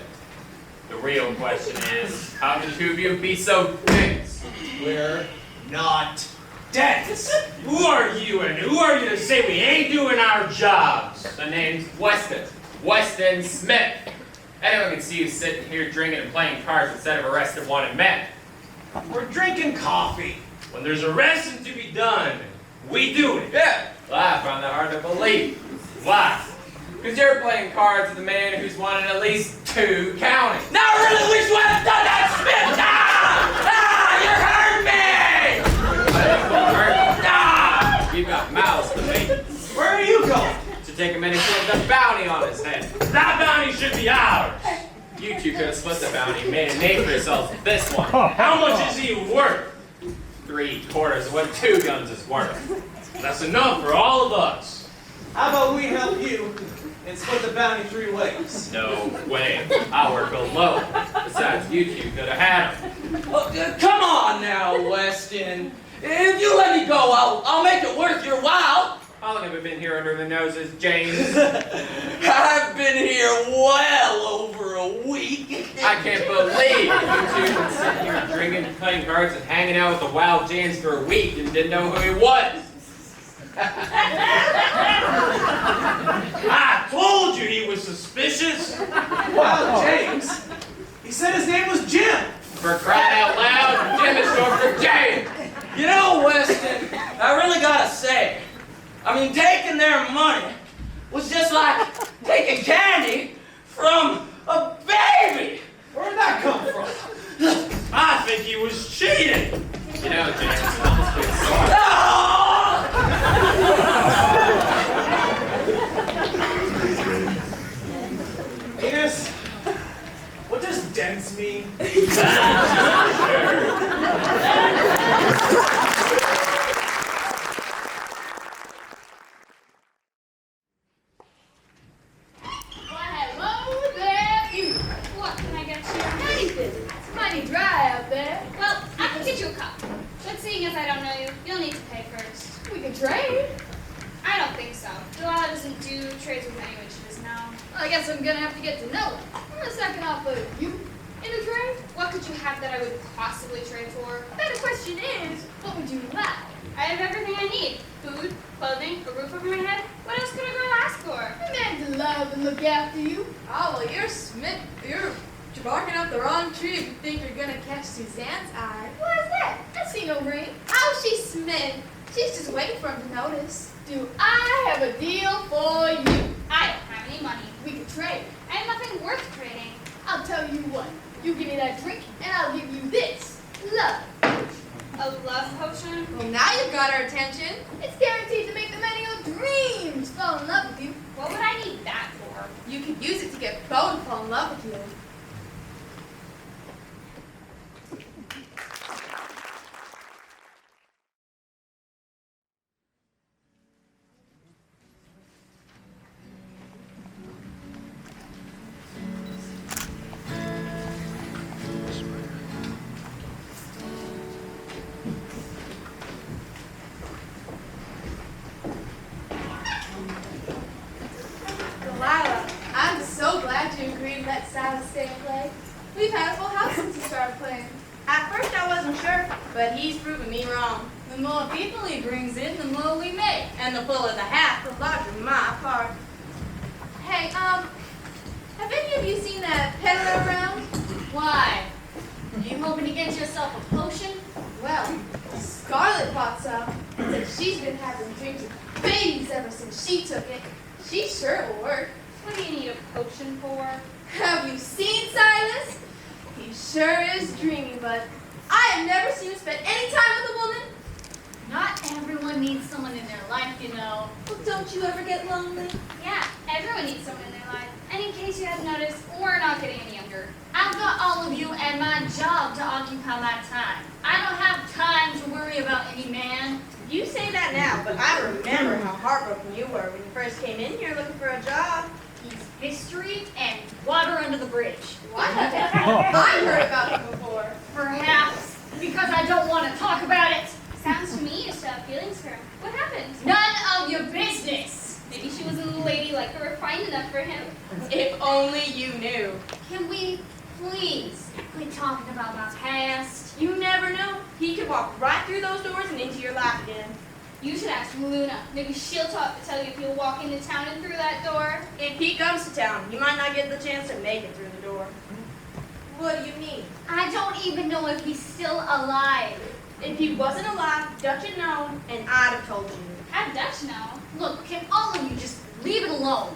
Speaker 13: The real question is, how can two of you be so dense?
Speaker 6: We're not dense.
Speaker 7: Who are you and who are you to say we ain't doing our jobs?
Speaker 13: The name's Weston. Weston Smith. Anyone can see you sitting here drinking and playing cards instead of arresting wanted men.
Speaker 6: We're drinking coffee.
Speaker 7: When there's arresting to be done, we do it.
Speaker 13: Yeah. Well, I found that hard to believe.
Speaker 7: Why?
Speaker 13: Because you're playing cards with a man who's wanted at least 2 counties.
Speaker 11: Now I really wish you hadn't done that, Smith! Ah! You hurt me!
Speaker 13: You've got mouths to feed.
Speaker 6: Where are you going?
Speaker 13: To take a minute to put the bounty on his head.
Speaker 7: That bounty should be ours.
Speaker 13: You two could have split the bounty and made a name for yourselves with this one.
Speaker 7: How much is he worth?
Speaker 13: 3/4 of what 2 guns is worth.
Speaker 7: That's enough for all of us.
Speaker 6: How about we help you and split the bounty 3 ways?
Speaker 13: No way. I work alone. Besides, you two could have had him.
Speaker 11: Come on now, Weston. If you let me go, I'll make it worth your while.
Speaker 13: How long have we been here under the noses, James?
Speaker 11: I've been here well over a week.
Speaker 13: I can't believe you two been sitting here drinking, playing cards, and hanging out with the wild James for a week and didn't know who he was.
Speaker 7: I told you he was suspicious.
Speaker 6: Well, James. He said his name was Jim.
Speaker 13: For crying out loud, Jim is short for James.
Speaker 11: You know, Weston, I really gotta say, taking their money was just like taking candy from a baby.
Speaker 6: Where'd that come from?
Speaker 7: I think he was cheating.
Speaker 13: You know, James, it almost feels sorry.
Speaker 6: Enos, what does dense mean?
Speaker 3: Hello there, you. What can I get you? Anything. It's mighty dry out there. Well, I can get you a cup. But seeing as I don't know you, you'll need to pay first. We can trade. I don't think so. The law doesn't do trades with anyone she doesn't know. Well, I guess I'm gonna have to get to know it. I'm a second offer you in a trade. What could you have that I would possibly trade for? The better question is, what would you like? I have everything I need. Food, clothing, a roof over my head. What else could a girl ask for? A man to love and look after you.
Speaker 4: Oh, well, you're barking up the wrong tree if you think you're gonna catch Suzanne's eye.
Speaker 3: What's that? I see no ring.
Speaker 4: Oh, she's smitten. She's just waiting for him to notice.
Speaker 3: Do I have a deal for you? I don't have any money. We could trade. I have nothing worth trading. I'll tell you what. You give me that drink, and I'll give you this. Love. A love potion?
Speaker 4: Well, now you've got our attention.
Speaker 3: It's guaranteed to make the man of your dreams fall in love with you. What would I need that for?
Speaker 4: You could use it to get Bo to fall in love with you. Delilah, I'm so glad you agreed to let Sally stay and play. We've had a full house since you started playing.
Speaker 5: At first I wasn't sure, but he's proven me wrong. The more people he brings in, the more we make. And the fuller the hat, the larger my part.
Speaker 4: Hey, have any of you seen that peddler around?
Speaker 3: Why? Are you hoping to get yourself a potion?
Speaker 4: Well, Scarlett pops up and says she's been having dreams of babies ever since she took it. She sure will work.
Speaker 3: What do you need a potion for?
Speaker 4: Have you seen Silas? He sure is dreamy, but I have never seen him spend any time with a woman.
Speaker 3: Not everyone needs someone in their life, you know.
Speaker 4: Well, don't you ever get lonely?
Speaker 3: Yeah, everyone needs someone in their life. And in case you hadn't noticed, we're not getting any younger. I've got all of you and my job to occupy my time. I don't have time to worry about any man.
Speaker 5: You say that now, but I remember how heartbroken you were when you first came in here looking for a job.
Speaker 3: He's history and water under the bridge.
Speaker 4: What? I've heard about it before.
Speaker 3: Perhaps because I don't want to talk about it.
Speaker 14: Sounds to me you still have feelings for him. What happened?
Speaker 3: None of your business.
Speaker 14: Maybe she wasn't a lady like her, refined enough for him.
Speaker 4: If only you knew.
Speaker 3: Can we please quit talking about my past?
Speaker 4: You never know. He could walk right through those doors and into your life again.
Speaker 14: You should ask Luna. Maybe she'll tell you if you'll walk into town and through that door.
Speaker 4: If he comes to town, you might not get the chance to make it through the door. What do you mean?
Speaker 3: I don't even know if he's still alive.
Speaker 4: If he wasn't alive, Dutch would know, and I'd have told you.
Speaker 14: How'd Dutch know?
Speaker 3: Look, can all of you just leave it alone?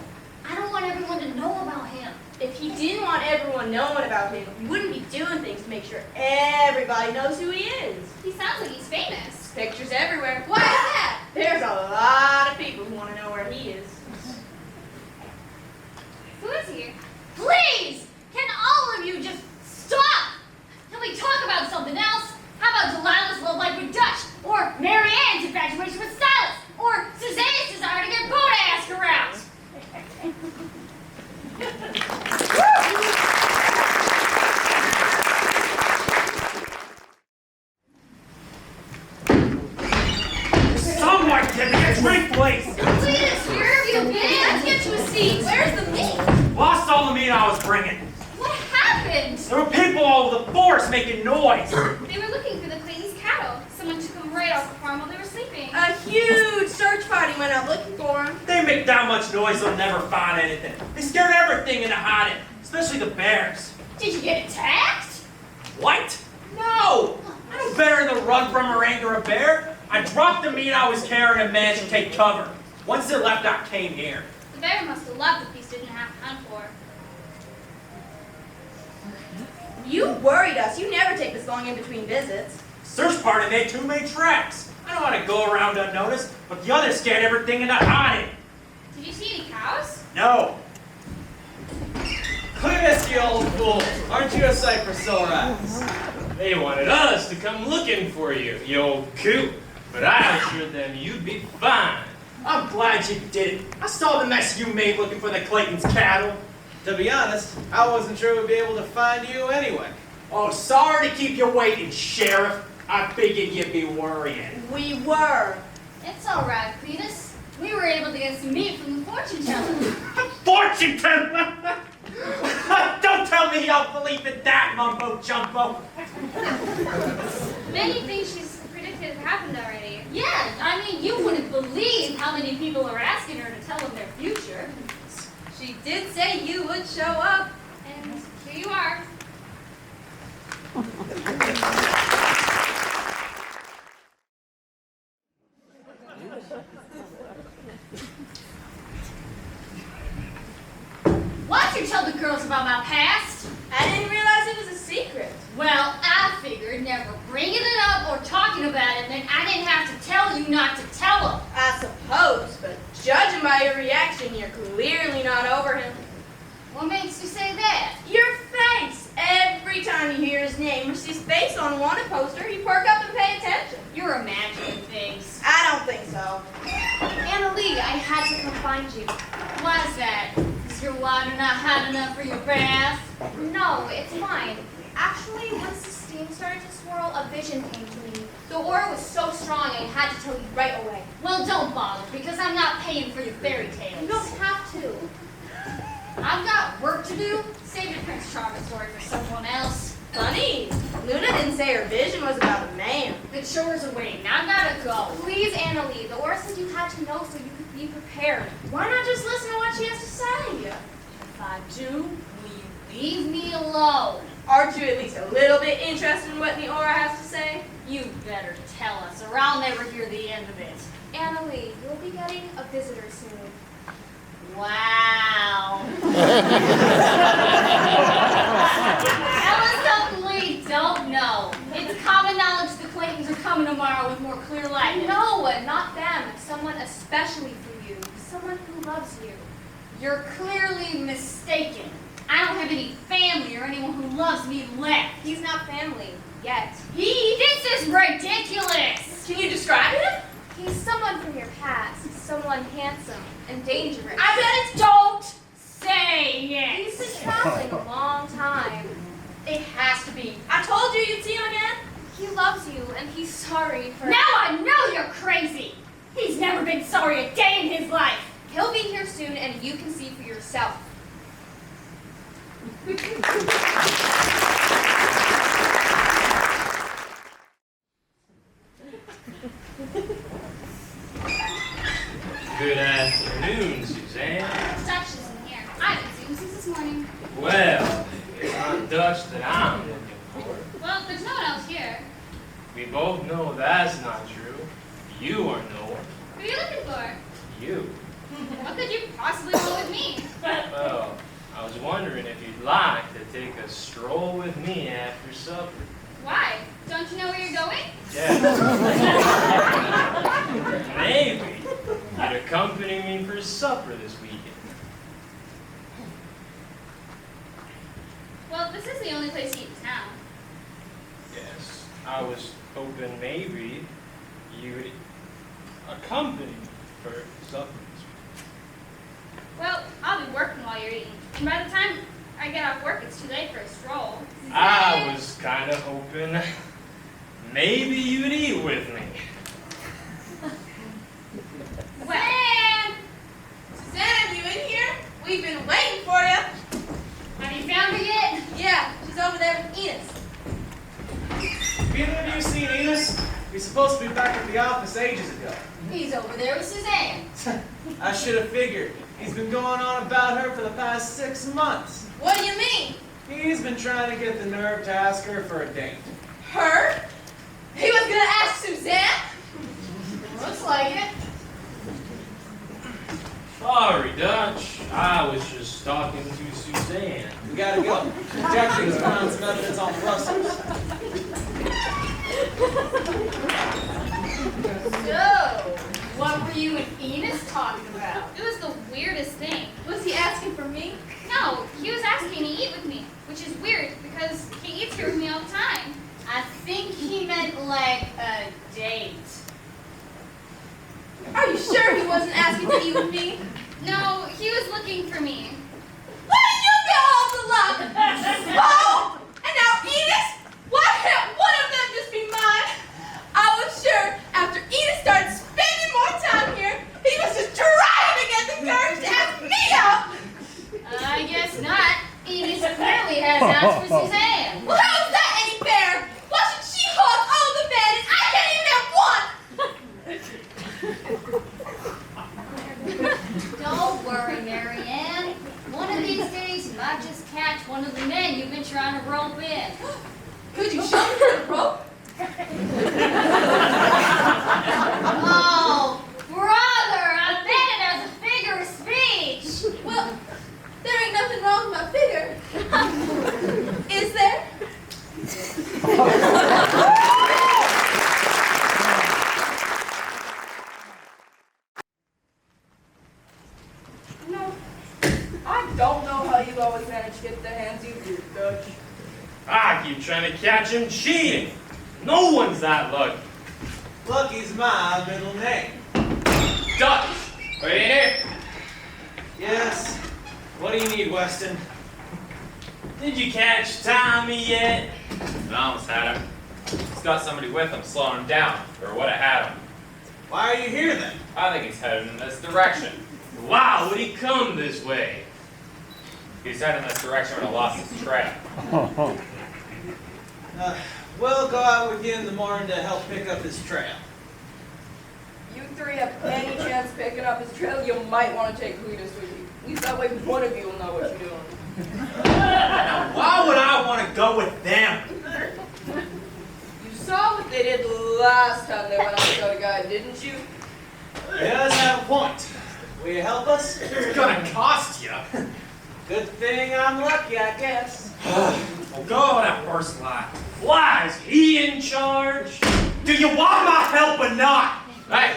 Speaker 3: I don't want everyone to know about him.
Speaker 4: If he didn't want everyone knowing about him, he wouldn't be doing things to make sure everybody knows who he is.
Speaker 14: He sounds like he's famous.
Speaker 4: Pictures everywhere. Why is that? There's a lot of people who want to know where he is.
Speaker 14: Who is he?
Speaker 3: Please! Can all of you just stop? Can we talk about something else? How about Delilah's love life with Dutch? Or Mary Ann's infatuation with Silas? Or Susanna's desire to get Bo to ask her out?
Speaker 15: Someone give me a drink, please!
Speaker 3: Cletus, where have you been? Let's get to a seat. Where's the meat?
Speaker 15: Lost all the meat I was bringing.
Speaker 3: What happened?
Speaker 15: There were people all over the forest making noise.
Speaker 14: They were looking for the Clayton's cattle. Someone took them right off the farm while they were sleeping.
Speaker 4: A huge search party went out looking for him.
Speaker 15: They make that much noise, they'll never find anything. They scared everything into hiding, especially the bears.
Speaker 3: Did you get attacked?
Speaker 15: What? No! I know better than to run from or anger a bear. I dropped the meat I was carrying and managed to take cover. Once they left, I came here.
Speaker 14: The bear must have loved the piece didn't have to hunt for.
Speaker 4: You worried us. You never take this long in between visits.
Speaker 15: Search party made 2 main tracks. I don't want to go around unnoticed, but the others scared everything into hiding.
Speaker 14: Did you see any cows?
Speaker 15: No.
Speaker 6: Cletus, you old fool! Aren't you a sight for sore eyes?
Speaker 7: They wanted us to come looking for you, you old coot. But I assured them you'd be fine.
Speaker 15: I'm glad you did it. I saw the mess you made looking for the Clayton's cattle.
Speaker 6: To be honest, I wasn't sure we'd be able to find you anyway.
Speaker 15: Oh, sorry to keep you waiting, Sheriff. I figured you'd be worrying.
Speaker 4: We were.
Speaker 3: It's all right, Cletus. We were able to get some meat from the fortune teller.
Speaker 15: Fortune teller! Don't tell me y'all believe in that mumbo-jumbo.
Speaker 14: Many things she's predicted have happened already.
Speaker 3: Yeah, I mean, you wouldn't believe how many people are asking her to tell them their future.
Speaker 4: She did say you would show up.
Speaker 14: And here you are.
Speaker 3: Why'd you tell the girls about my past?
Speaker 4: I didn't realize it was a secret.
Speaker 3: Well, I figured never bringing it up or talking about it meant I didn't have to tell you not to tell them.
Speaker 4: I suppose, but judging by your reaction, you're clearly not over him.
Speaker 3: What makes you say that?
Speaker 4: Your face. Every time you hear his name or see his face on a wanted poster, you perk up and pay attention.
Speaker 3: You're imagining things.
Speaker 4: I don't think so.
Speaker 3: Annalee, I had to come find you. Why's that? Is your water not hot enough for your bath?
Speaker 16: No, it's fine. Actually, once the steam started to swirl, a vision came to me. The aura was so strong I had to tell you right away.
Speaker 3: Well, don't bother, because I'm not paying for your fairy tales.
Speaker 16: You don't have to.
Speaker 3: I've got work to do. Save your Prince Charming story for someone else.
Speaker 4: Funny. Luna didn't say her vision was about a man.
Speaker 3: The chores are waiting. I've got to go.
Speaker 16: Please, Annalee, the aura said you had to know so you could be prepared.
Speaker 4: Why not just listen to what she has to say?
Speaker 3: If I do, will you leave me alone?
Speaker 4: Aren't you at least a little bit interested in what the aura has to say?
Speaker 3: You better tell us, or I'll never hear the end of it.
Speaker 16: Annalee, you'll be getting a visitor soon.
Speaker 3: Wow. Tell us something we don't know. It's common knowledge the Clintons are coming tomorrow with more clear light.
Speaker 16: No, not them. Someone especially for you. Someone who loves you.
Speaker 3: You're clearly mistaken. I don't have any family or anyone who loves me left.
Speaker 16: He's not family, yet.
Speaker 3: This is ridiculous.
Speaker 4: Can you describe him?
Speaker 16: He's someone from your past. Someone handsome and dangerous.
Speaker 3: I bet it's don't say saying it.
Speaker 16: He's been traveling a long time.
Speaker 5: It has to be. I told you you'd see him again.
Speaker 16: He loves you, and he's sorry for...
Speaker 3: Now I know you're crazy. He's never been sorry a day in his life.
Speaker 16: He'll be here soon, and you can see for yourself.
Speaker 7: Good afternoon, Suzanne.
Speaker 3: Dutch isn't here. I haven't seen him since this morning.
Speaker 7: Well, it's not Dutch that I'm looking for.
Speaker 3: Well, there's no one else here.
Speaker 7: We both know that's not true. You are no one.
Speaker 3: Who are you looking for?
Speaker 7: You.
Speaker 3: What could you possibly want with me?
Speaker 7: Well, I was wondering if you'd like to take a stroll with me after supper.
Speaker 3: Why? Don't you know where you're going?
Speaker 7: Yeah. Maybe you'd accompany me for supper this weekend.
Speaker 3: Well, this is the only place to eat in town.
Speaker 7: Yes. I was hoping maybe you would accompany me for supper this weekend.
Speaker 3: Well, I'll be working while you're eating. And by the time I get off work, it's too late for a stroll.
Speaker 7: I was kind of hoping maybe you'd eat with me.
Speaker 3: Well,
Speaker 2: Suzanne, you in here? We've been waiting for you.
Speaker 3: have you found her yet?
Speaker 2: Yeah, she's over there with Enos.
Speaker 6: Have either of you seen Enos? He's supposed to be back at the office ages ago.
Speaker 5: He's over there with Suzanne.
Speaker 6: I should have figured. He's been going on about her for the past 6 months.
Speaker 2: What do you mean?
Speaker 6: He's been trying to get the nerve to ask her for a date.
Speaker 2: Her? He was gonna ask Suzanne?
Speaker 5: Looks like it.
Speaker 7: Sorry, Dutch. I was just talking to Suzanne.
Speaker 6: We gotta go. Detectives found some evidence on the Russells.
Speaker 5: So, what were you and Enos talking about?
Speaker 3: It was the weirdest thing.
Speaker 2: Was he asking for me?
Speaker 3: No, he was asking to eat with me, which is weird because he eats here with me all the time.
Speaker 5: I think he meant like a date.
Speaker 2: Are you sure he wasn't asking to eat with me?
Speaker 3: No, he was looking for me.
Speaker 2: Where did you get all the luck? Oh, and now Enos? Why can't one of them just be mine? I was sure after Enos started spending more time here, he was just trying to get the courage to ask me out.
Speaker 5: I guess not. Enos clearly has eyes for Suzanne.
Speaker 2: Well, how is that any fair? Why should she hog all the men and I can't even have one?
Speaker 5: Don't worry, Marianne. One of these days you might just catch one of the men you've been trying to rope in.
Speaker 2: Could you show me how to rope?
Speaker 5: Oh, brother, I meant it as a figure of speech.
Speaker 2: Well, there ain't nothing wrong with my figure. Is there?
Speaker 12: No, I don't know how you always manage to get the hands you do, Dutch.
Speaker 7: I keep trying to catch him cheating. No one's that lucky.
Speaker 6: Lucky's my middle name.
Speaker 13: Dutch! Are you in here?
Speaker 6: Yes. What do you need, Weston?
Speaker 7: Did you catch Tommy yet?
Speaker 13: I almost had him. He's got somebody with him slowing him down, or would have had him.
Speaker 6: Why are you here then?
Speaker 13: I think he's headed in this direction.
Speaker 7: Wow, would he come this way?
Speaker 13: He's headed in this direction when I lost his trail.
Speaker 6: We'll go out with you in the morning to help pick up his trail.
Speaker 12: You three have any chance picking up his trail, you might want to take Cletus with you. At least that way one of you will know what you're doing.
Speaker 15: Now, why would I want to go with them?
Speaker 12: You saw what they did last time they went out without a guide, didn't you?
Speaker 6: He does have a point. Will you help us?
Speaker 15: It's gonna cost you.
Speaker 6: Good thing I'm lucky, I guess.
Speaker 15: Well, go that first line.
Speaker 7: Why, is he in charge?
Speaker 15: Do you want my help or not?
Speaker 13: Hey!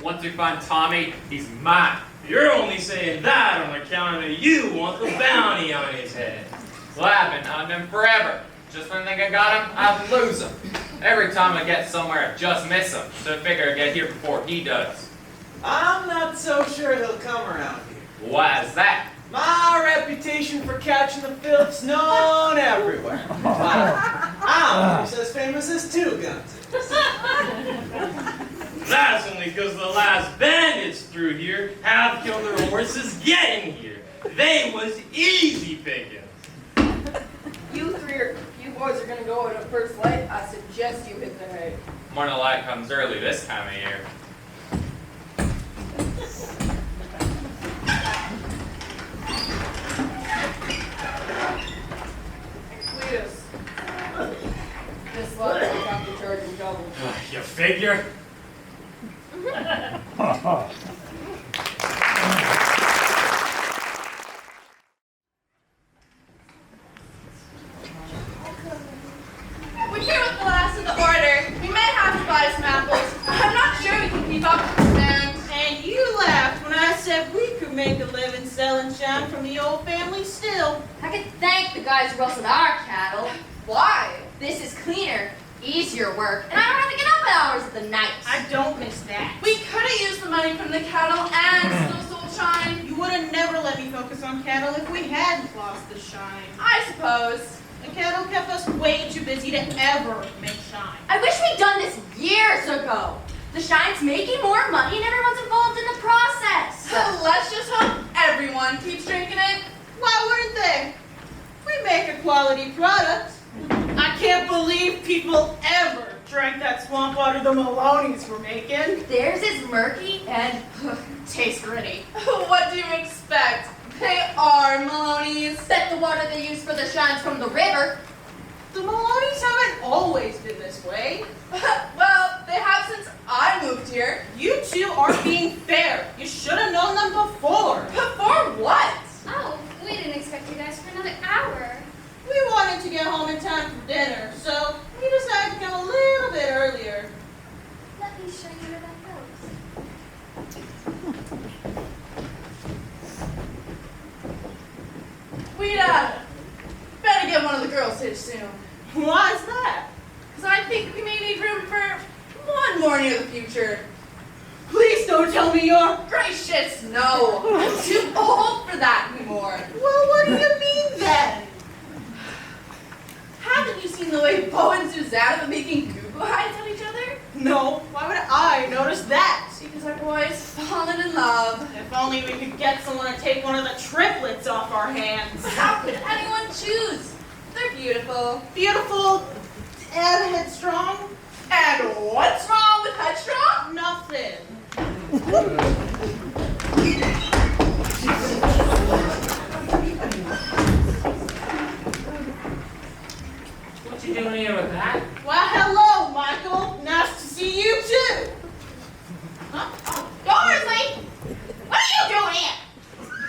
Speaker 13: Once we find Tommy, he's mine.
Speaker 7: You're only saying that on account of you want the bounty on his head.
Speaker 13: Well, I've been hunting him forever. Just when I think I got him, I lose him. Every time I get somewhere, I just miss him. So I figure I'd get here before he does.
Speaker 6: I'm not so sure he'll come around here.
Speaker 13: Why is that?
Speaker 6: My reputation for catching the filth's known everywhere. I'm almost as famous as Two Guns is.
Speaker 7: That's only because the last bandits through here have killed their horses getting here. They was easy pickings.
Speaker 12: You boys are gonna go in at first light. I suggest you hit the hay.
Speaker 13: Morning light comes early this time of year.
Speaker 12: Cletus. This lot will have to charge you double.
Speaker 7: You figure?
Speaker 2: We're here with the last of the order. We may have to buy some apples. I'm not sure we can keep up with the demand.
Speaker 10: And you laughed when I said we could make a living selling shine from the old family still.
Speaker 5: I could thank the guys who rustled our cattle.
Speaker 2: Why?
Speaker 5: This is cleaner, easier work, and I don't have to get up at hours of the night.
Speaker 10: I don't miss that.
Speaker 2: We could have used the money from the cattle and still sold shine.
Speaker 10: You would have never let me focus on cattle if we hadn't lost the shine.
Speaker 2: I suppose.
Speaker 10: The cattle kept us way too busy to ever make shine.
Speaker 5: I wish we'd done this years ago. The shine's making more money and everyone's involved in the process.
Speaker 2: Let's just hope everyone keeps drinking it.
Speaker 10: Why wouldn't they? We make a quality product. I can't believe people ever drank that swamp water the Maloney's were making.
Speaker 5: Theirs is murky and tastes gritty.
Speaker 2: What do you expect? They are Maloney's.
Speaker 5: Bet the water they use for the shine's from the river.
Speaker 10: The Maloney's haven't always been this way.
Speaker 2: Well, they have since I moved here.
Speaker 10: You two aren't being fair. You should have known them before.
Speaker 2: Before what?
Speaker 14: Oh, we didn't expect you guys for another hour.
Speaker 10: We wanted to get home in time for dinner, so we decided to come a little bit earlier.
Speaker 14: Let me show you where that goes.
Speaker 2: We'd better get one of the girls hitched soon.
Speaker 10: Why's that?
Speaker 2: Because I think we may need room for one more near the future.
Speaker 10: Please don't tell me you're...
Speaker 2: Gracious, no. I'm too old for that anymore.
Speaker 10: Well, what do you mean then?
Speaker 2: Haven't you seen the way Bo and Susanna have been making goo-goo hides on each other?
Speaker 10: No, why would I notice that?
Speaker 2: Because our boys fallen in love.
Speaker 10: If only we could get someone to take one of the triplets off our hands.
Speaker 2: How could anyone choose? They're beautiful.
Speaker 10: Beautiful and headstrong?
Speaker 2: And what's wrong with headstrong?
Speaker 10: Nothing.
Speaker 11: What you doing here with that?
Speaker 10: Well, hello, Michael. Nice to see you too.
Speaker 2: Dorothy! What are you doing here?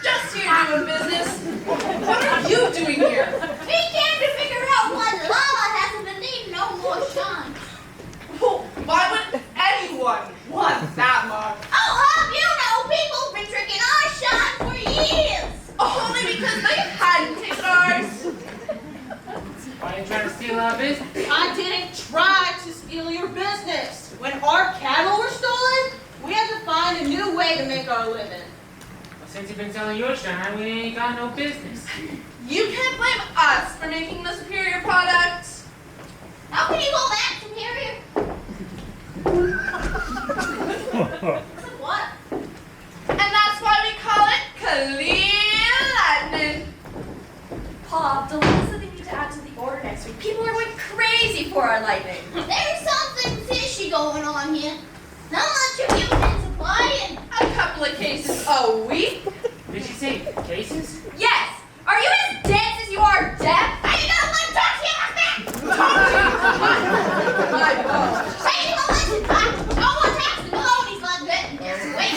Speaker 2: Just here doing business. What are you doing here?
Speaker 16: We came to figure out why Lala hasn't been needing no more shine.
Speaker 2: Why would anyone want that mug?
Speaker 16: Oh, you know, people have been drinking our shine for years.
Speaker 2: Only because they hadn't taken ours.
Speaker 11: Why are you trying to steal our business?
Speaker 10: I didn't try to steal your business. When our cattle were stolen, we had to find a new way to make our living.
Speaker 11: Well, since you've been selling your shine, we ain't got no business.
Speaker 2: You can't blame us for making the superior product.
Speaker 16: How can you call that superior? What?
Speaker 2: And that's why we call it clean lightning.
Speaker 5: Pa, the list that they need to add to the order next week. People are going crazy for our lightning.
Speaker 16: There's something fishy going on here. Not much of you can supply it.
Speaker 2: A couple of cases a week.
Speaker 11: Did she say cases?
Speaker 5: Yes! Are you as dense as you are deaf?
Speaker 16: Are you gonna let talk to you like that?
Speaker 2: My God.
Speaker 16: Hey, listen, no one attacks the Maloney's like that. Just wait.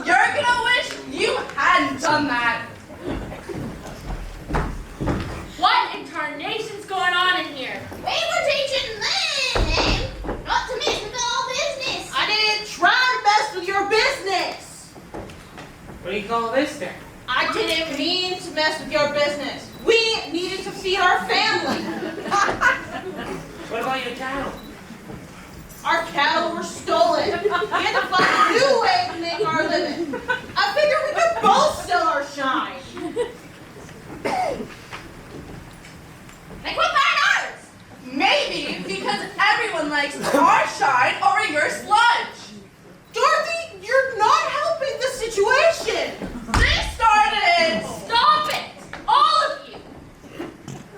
Speaker 2: You're gonna wish you hadn't done that.
Speaker 1: What in tarnation's going on in here?
Speaker 16: We were teaching them not to mess with our business.
Speaker 10: I didn't try to mess with your business.
Speaker 11: What do you call this then?
Speaker 10: I didn't mean to mess with your business. We needed to feed our family.
Speaker 11: What about your cattle?
Speaker 10: Our cattle were stolen. We had to find a new way to make our living. I figured we could both sell our shine.
Speaker 2: They quit buying ours! Maybe because everyone likes our shine over your sludge.
Speaker 10: Dorothy, you're not helping the situation.
Speaker 2: They started it!
Speaker 1: Stop it! All of you!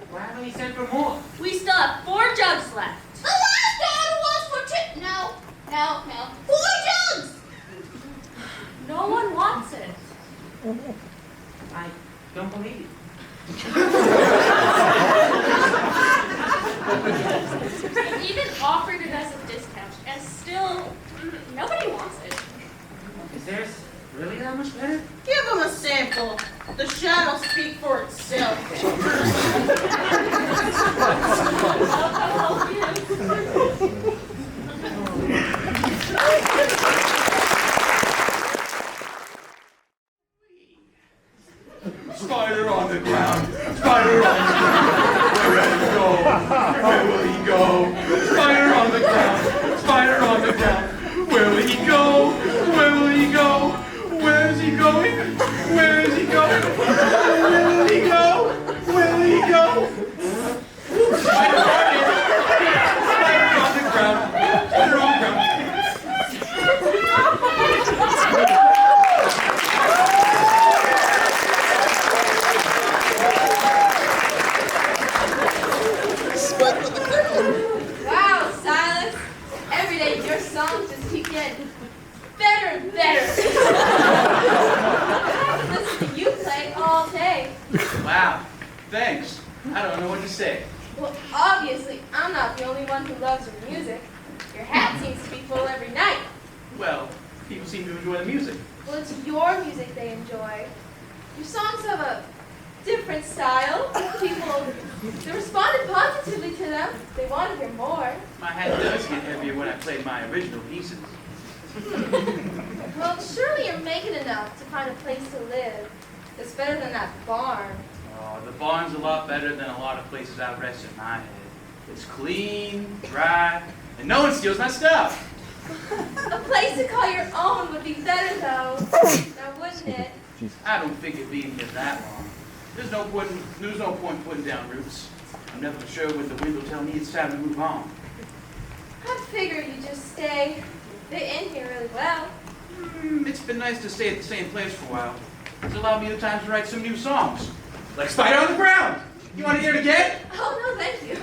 Speaker 11: Why haven't we sent for more?
Speaker 1: We still have 4 jugs left.
Speaker 14: The last order was for 2. No. 4 jugs!
Speaker 1: No one wants it.
Speaker 11: I don't believe it.
Speaker 1: Even offered it as a discount, and still, nobody wants it.
Speaker 11: Is theirs really that much better?
Speaker 10: Give them a sample. The shad'll speak for itself.
Speaker 8: Spider on the ground. Spider on the ground. Where will he go? Where will he go? Spider on the ground. Spider on the ground. Where will he go? Where will he go? Where is he going? Where is he going? Where will he go? Where will he go? Spider on the ground. Spider on the ground.
Speaker 2: Wow, Silas. Every day your songs just keep getting better and better. I could listen to you play all day.
Speaker 8: Wow. Thanks. I don't know what to say.
Speaker 2: Well, obviously, I'm not the only one who loves your music. Your hat seems to be full every night.
Speaker 8: Well, people seem to enjoy the music.
Speaker 2: Well, it's your music they enjoy. Your songs have a different style. People, they responded positively to them. They want to hear more.
Speaker 8: My hat does get heavier when I play my original pieces.
Speaker 2: Well, surely you're making enough to find a place to live. It's better than that barn.
Speaker 8: Oh, the barn's a lot better than a lot of places I've rested my head. It's clean, dry, and no one steals my stuff.
Speaker 2: A place to call your own would be better, though. Now, wouldn't it?
Speaker 8: I don't figure being here that long. There's no point putting down roots. I'm never sure when the wind will tell me it's time to move on.
Speaker 2: I figured you'd just stay. You fit in here really well.
Speaker 8: It's been nice to stay at the same place for a while. It's allowed me the time to write some new songs. Like Spider on the Ground. You want to hear it again?
Speaker 2: Oh, no, thank you.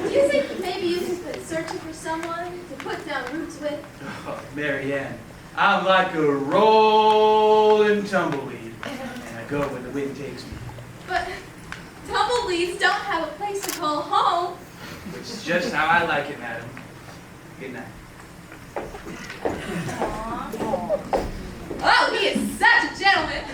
Speaker 2: Do you think maybe you've been searching for someone to put down roots with?
Speaker 8: Oh, Marianne, I'm like a rolling tumbleweed, and I go where the wind takes me.
Speaker 2: But tumbleweeds don't have a place to call home.
Speaker 8: Which is just how I like it, madam. Good night.
Speaker 2: Oh, he is such a gentleman.
Speaker 10: I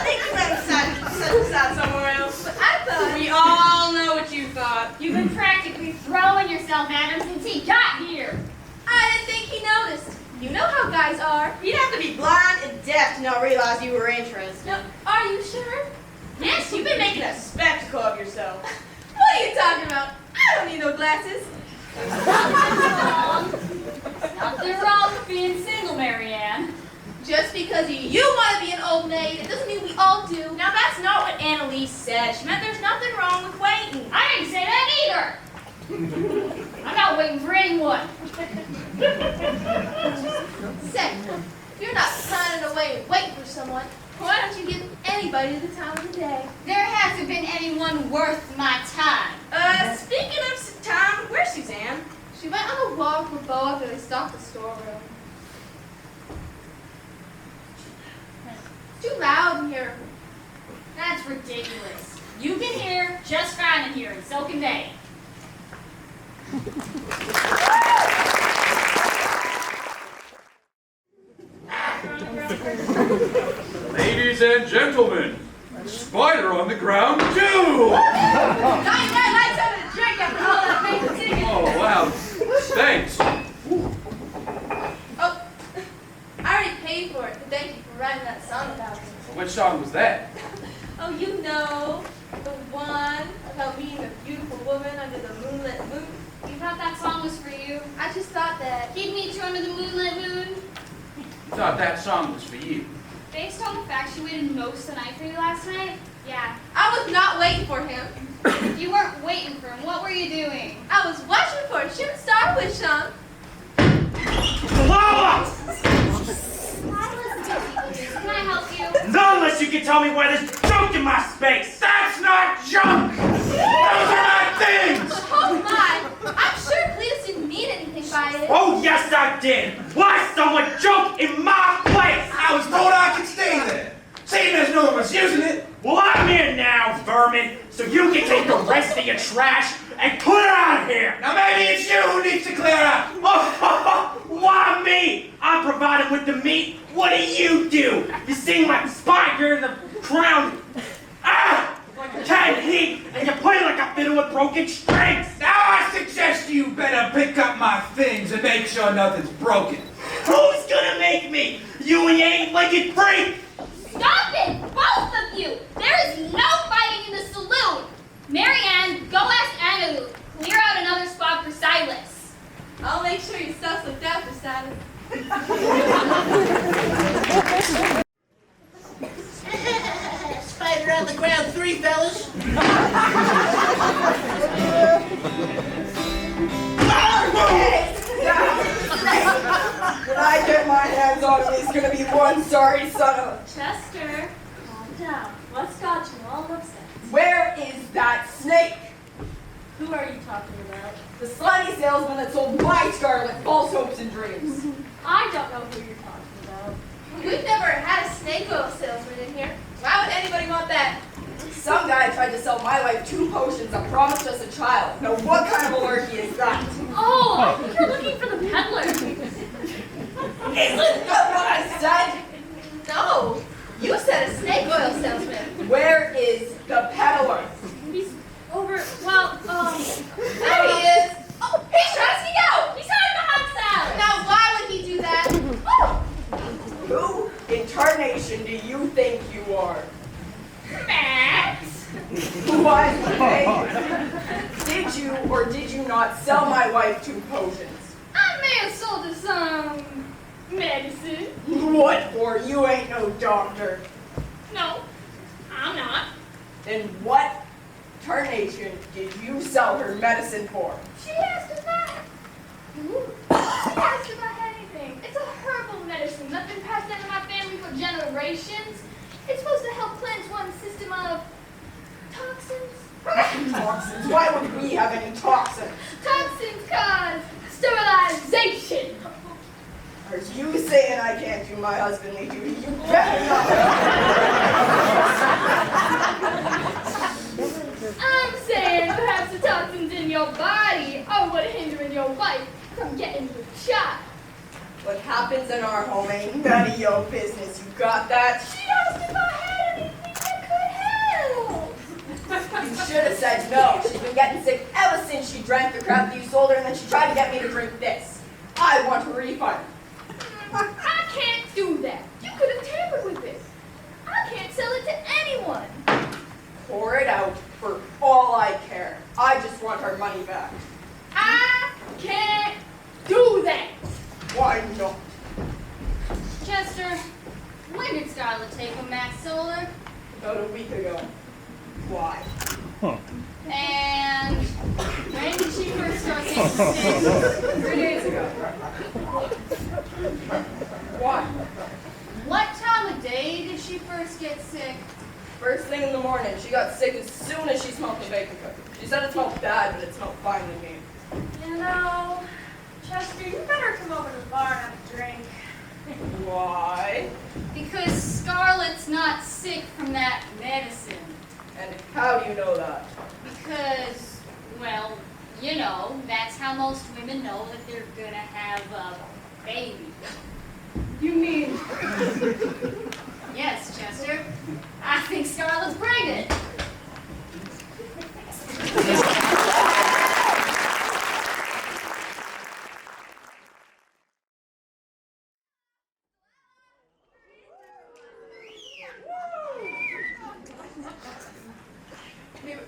Speaker 10: think you might have set aside somewhere else.
Speaker 2: But I thought...
Speaker 10: We all know what you thought.
Speaker 14: You've been practically throwing yourself at him since he got here.
Speaker 2: I didn't think he noticed. You know how guys are.
Speaker 10: You'd have to be blind and deaf to not realize you were interested.
Speaker 2: No, are you sure?
Speaker 10: Yes, you've been making a spectacle of yourself.
Speaker 2: What are you talking about? I don't need no glasses.
Speaker 14: Nothing wrong with being single, Marianne.
Speaker 2: Just because you want to be an old maid, it doesn't mean we all do.
Speaker 1: Now that's not what Annalee said. She meant there's nothing wrong with waiting.
Speaker 14: I didn't say that either. I'm not waiting for anyone.
Speaker 2: Say, if you're not signing away and waiting for someone, why don't you give anybody the time of the day?
Speaker 14: There hasn't been anyone worth my time.
Speaker 10: Speaking of time, where's Suzanne?
Speaker 2: She went on a walk with Bo after they stopped the storeroom. Too loud in here.
Speaker 14: That's ridiculous. You can hear just fine in here, and so can they.
Speaker 8: Ladies and gentlemen, Spider on the Ground 2!
Speaker 2: Now you might like something to drink after all that amazing singing.
Speaker 8: Oh, wow. Thanks.
Speaker 2: Oh, I already paid for it, but thank you for writing that song about me.
Speaker 8: Which song was that?
Speaker 2: Oh, you know.
Speaker 9: The one about meeting a beautiful woman under the moonlit moon.
Speaker 14: You thought that song was for you?
Speaker 9: I just thought that.
Speaker 14: He'd meet you under the moonlit moon?
Speaker 15: Thought that song was for you.
Speaker 14: Based on the fact you waited most of the night for you last night? Yeah.
Speaker 9: I was not waiting for him.
Speaker 14: If you weren't waiting for him, what were you doing?
Speaker 9: I was watching for a shooting star with Sean.
Speaker 15: Lola!
Speaker 14: Can I help you?
Speaker 15: Not unless you can tell me why there's junk in my space! That's not junk! Those are not things!
Speaker 9: Oh my! I'm sure Cletus didn't mean anything by it.
Speaker 15: Oh yes I did! Why someone junk in my place?
Speaker 8: I was told I could stay there. Seeing as no one was using it.
Speaker 15: Well, I'm here now, vermin, so you can take the rest of your trash and put it out of here!
Speaker 8: Now maybe it's you who needs to clear out.
Speaker 15: Why me? I'm provided with the meat. What do? You sing like a spider in the crown. Ah! Like a cat in heat, and you play like a fiddle with broken strings.
Speaker 8: Now I suggest you better pick up my things and make sure nothing's broken.
Speaker 15: Who's gonna make me? You and your eight-legged freak!
Speaker 14: Stop it! Both of you! There is no fighting in the saloon! Mary Ann, go ask Annalee. Clear out another spot for Silas.
Speaker 9: I'll make sure your stuff's looked after, Silas.
Speaker 10: Spider on the ground 3, fellas.
Speaker 12: When I get my hands on him, he's gonna be one sorry son of...
Speaker 1: Chester, calm down. What's got you all upset?
Speaker 12: Where is that snake?
Speaker 1: Who are you talking about?
Speaker 12: The slimy salesman that sold my Scarlet false hopes and dreams.
Speaker 1: I don't know who you're talking about.
Speaker 9: We've never had a snake oil salesman in here. Why would anybody want that?
Speaker 12: Some guy tried to sell my wife 2 potions and promised us a child. Now what kind of malarkey is that?
Speaker 1: Oh, I think you're looking for the peddler.
Speaker 12: Isn't that what I said?
Speaker 9: No. You said a snake oil salesman.
Speaker 12: Where is the peddler?
Speaker 1: He's over, well,
Speaker 9: There he is. Oh, he's trying to sneak out. He's hiding behind salad. Now, why would he do that? Oh.
Speaker 12: Who in tarnation do you think you are?
Speaker 14: Matt!
Speaker 12: What? Hey, did you or did you not sell my wife 2 potions?
Speaker 14: I may have sold her some medicine.
Speaker 12: What for? You ain't no doctor.
Speaker 14: No, I'm not.
Speaker 12: Then what tarnation did you sell her medicine for?
Speaker 14: She asked if I... She asked if I had anything. It's a herbal medicine that's been passed down to my family for generations. It's supposed to help cleanse one's system of toxins.
Speaker 12: Toxins? Why would we have any toxins?
Speaker 14: Toxins cause sterilization.
Speaker 12: Are you saying I can't do my husbandly duty? You better not.
Speaker 14: I'm saying perhaps the toxins in your body are what are hindering your wife from getting the child.
Speaker 12: What happens in our home ain't none of your business. You got that?
Speaker 14: She asked if I had anything that could help.
Speaker 12: You should have said no. She's been getting sick ever since she drank the crap that you sold her, and then she tried to get me to drink this. I want a refund.
Speaker 14: I can't do that. You could have tampered with it. I can't sell it to anyone.
Speaker 12: Pour it out for all I care. I just want our money back.
Speaker 14: I can't do that.
Speaker 12: Why not?
Speaker 14: Chester, when did Scarlett take from Max Solar?
Speaker 12: About a week ago. Why?
Speaker 14: And when did she first start getting sick?
Speaker 12: 3 days ago. Why?
Speaker 14: What time of day did she first get sick?
Speaker 12: First thing in the morning. She got sick as soon as she smelled the bacon cookie. She said it smelled bad, but it smelled fine to me.
Speaker 1: You know, Chester, you better come over to the bar and have a drink.
Speaker 12: Why?
Speaker 14: Because Scarlett's not sick from that medicine.
Speaker 12: And how do you know that?
Speaker 14: Because, well, you know, that's how most women know that they're gonna have a baby.
Speaker 12: You mean?
Speaker 14: Yes, Chester. I think Scarlett's pregnant.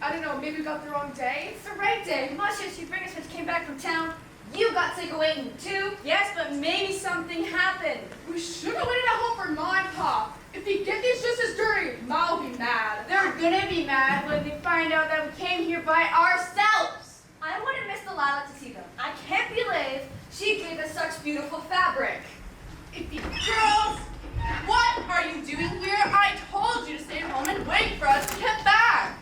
Speaker 2: I don't know, maybe we got the wrong day?
Speaker 5: It's the right day. Much as you bring us when you came back from town, you got sick of waiting too.
Speaker 9: Yes, but maybe something happened.
Speaker 2: We should have waited at home for Ma and Pop. If they get these just as dirty, Ma'll be mad.
Speaker 5: They're gonna be mad when they find out that we came here by ourselves. I wanted Miss Delilah to see them. I can't believe she gave us such beautiful fabric.
Speaker 2: Girls, what are you doing here? I told you to stay home and wait for us to get back.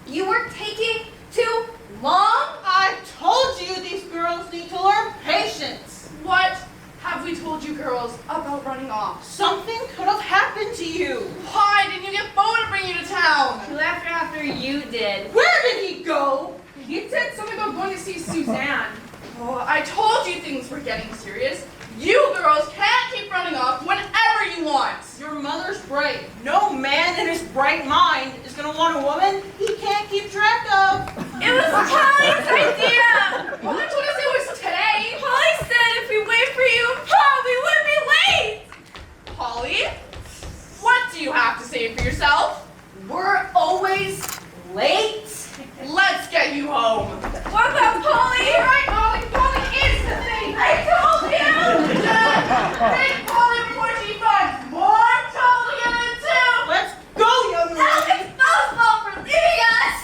Speaker 5: You were taking too long?
Speaker 10: I told you these girls need to learn patience.
Speaker 2: What have we told you girls about running off?
Speaker 10: Something could have happened to you.
Speaker 2: Why didn't you get Bo to bring you to town?
Speaker 9: He left after you did.
Speaker 10: Where did he go?
Speaker 2: He said something about going to see Suzanne. Oh, I told you things were getting serious. You girls can't keep running off whenever you want.
Speaker 10: Your mother's right. No man in his bright mind is going to want a woman he can't keep track of.
Speaker 5: It was Polly's idea!
Speaker 2: Well, I told us it was today.
Speaker 5: Polly said if we wait for you, we wouldn't be late!
Speaker 2: Polly, what do you have to say for yourself?
Speaker 5: We're always late.
Speaker 2: Let's get you home.
Speaker 5: What about Polly?
Speaker 2: You're right, Polly. Polly is the thing.
Speaker 5: I told you!
Speaker 2: Take Polly before she finds more trouble to get into.
Speaker 10: Let's go, young lady.
Speaker 5: It's Bo's fault for leaving us!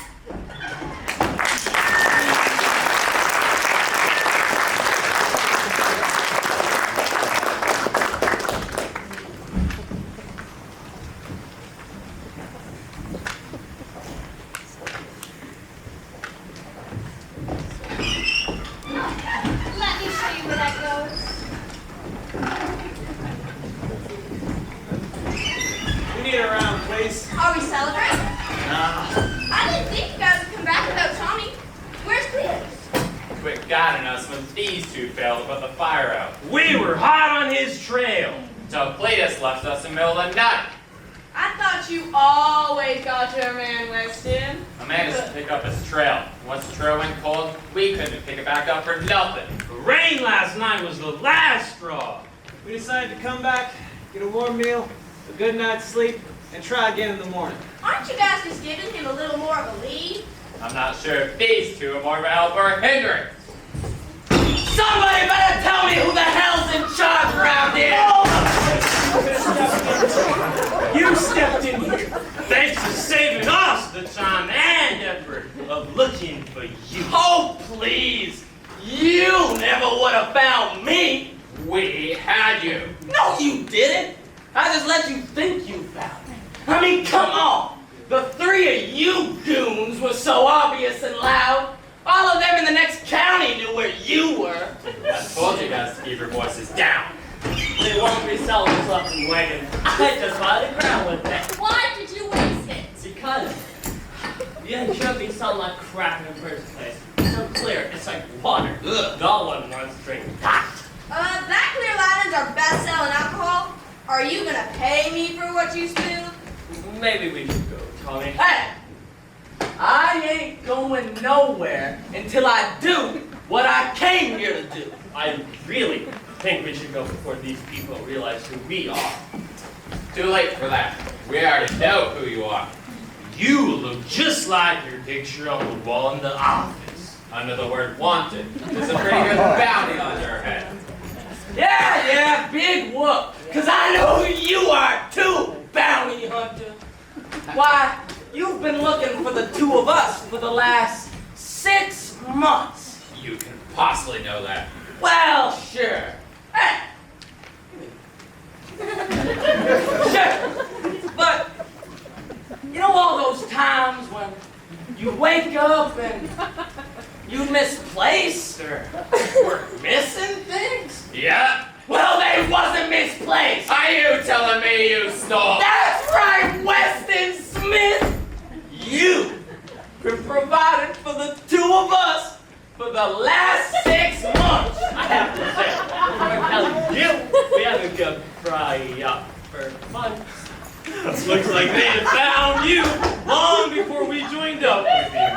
Speaker 3: Let me show you where that goes.
Speaker 6: We need a round, please.
Speaker 16: Are we celebrating?
Speaker 6: Nah.
Speaker 16: I didn't think you guys would come back without Tommy. Where's Cletus?
Speaker 13: Quit guiding us when these two failed to put the fire out.
Speaker 7: We were hot on his trail.
Speaker 13: So Cletus left us in the middle of the night.
Speaker 2: I thought you always got your man, Weston.
Speaker 13: A man is to pick up his trail. Once the trail went cold, we couldn't pick it back up for nothing.
Speaker 7: The rain last night was the last straw.
Speaker 6: We decided to come back, get a warm meal, a good night's sleep, and try again in the morning.
Speaker 16: Aren't you guys just giving him a little more of a lead?
Speaker 13: I'm not sure if these two are more of a help or a hindrance.
Speaker 11: Somebody better tell me who the hell's in charge around here!
Speaker 7: You stepped in here. Thanks for saving us the time and effort of looking for you.
Speaker 11: Oh, please! You never would have found me!
Speaker 13: We had you.
Speaker 11: No, you didn't! I just let you think you found me. I mean, come on! The three of you goons were so obvious and loud. All of them in the next county knew where you were.
Speaker 13: I told you guys to keep your voices down.
Speaker 15: They won't be selling something wagon. I just wanted to ground with it.
Speaker 16: Why did you waste it?
Speaker 15: Because the anchovies sound like crap in the first place. It's so clear, it's like water.
Speaker 11: Ugh.
Speaker 15: No one wants to drink that.
Speaker 16: That Clear Latin's our best-selling alcohol. Are you gonna pay me for what you spilled?
Speaker 15: Maybe we should go, Tommy.
Speaker 11: Hey! I ain't going nowhere until I do what I came here to do.
Speaker 15: I really think we should go before these people realize who we are.
Speaker 13: Too late for that. We already know who you are.
Speaker 7: You look just like your picture on the wall in the office.
Speaker 13: Under the word wanted, there's a pretty good bounty on your head.
Speaker 11: Yeah, big whoop. Cause I know who you are too, bounty hunter. Why, you've been looking for the two of us for the last 6 months.
Speaker 13: You can possibly know that.
Speaker 11: Well, sure. Hey. Sure. But, you know all those times when you wake up and you misplaced or were missing things?
Speaker 13: Yeah?
Speaker 11: Well, they wasn't misplaced.
Speaker 13: Are you telling me you stole?
Speaker 11: That's right, Weston Smith. You been providing for the two of us for the last 6 months.
Speaker 15: I have to say, we haven't got fry up for months.
Speaker 7: Looks like they had found you long before we joined up with you.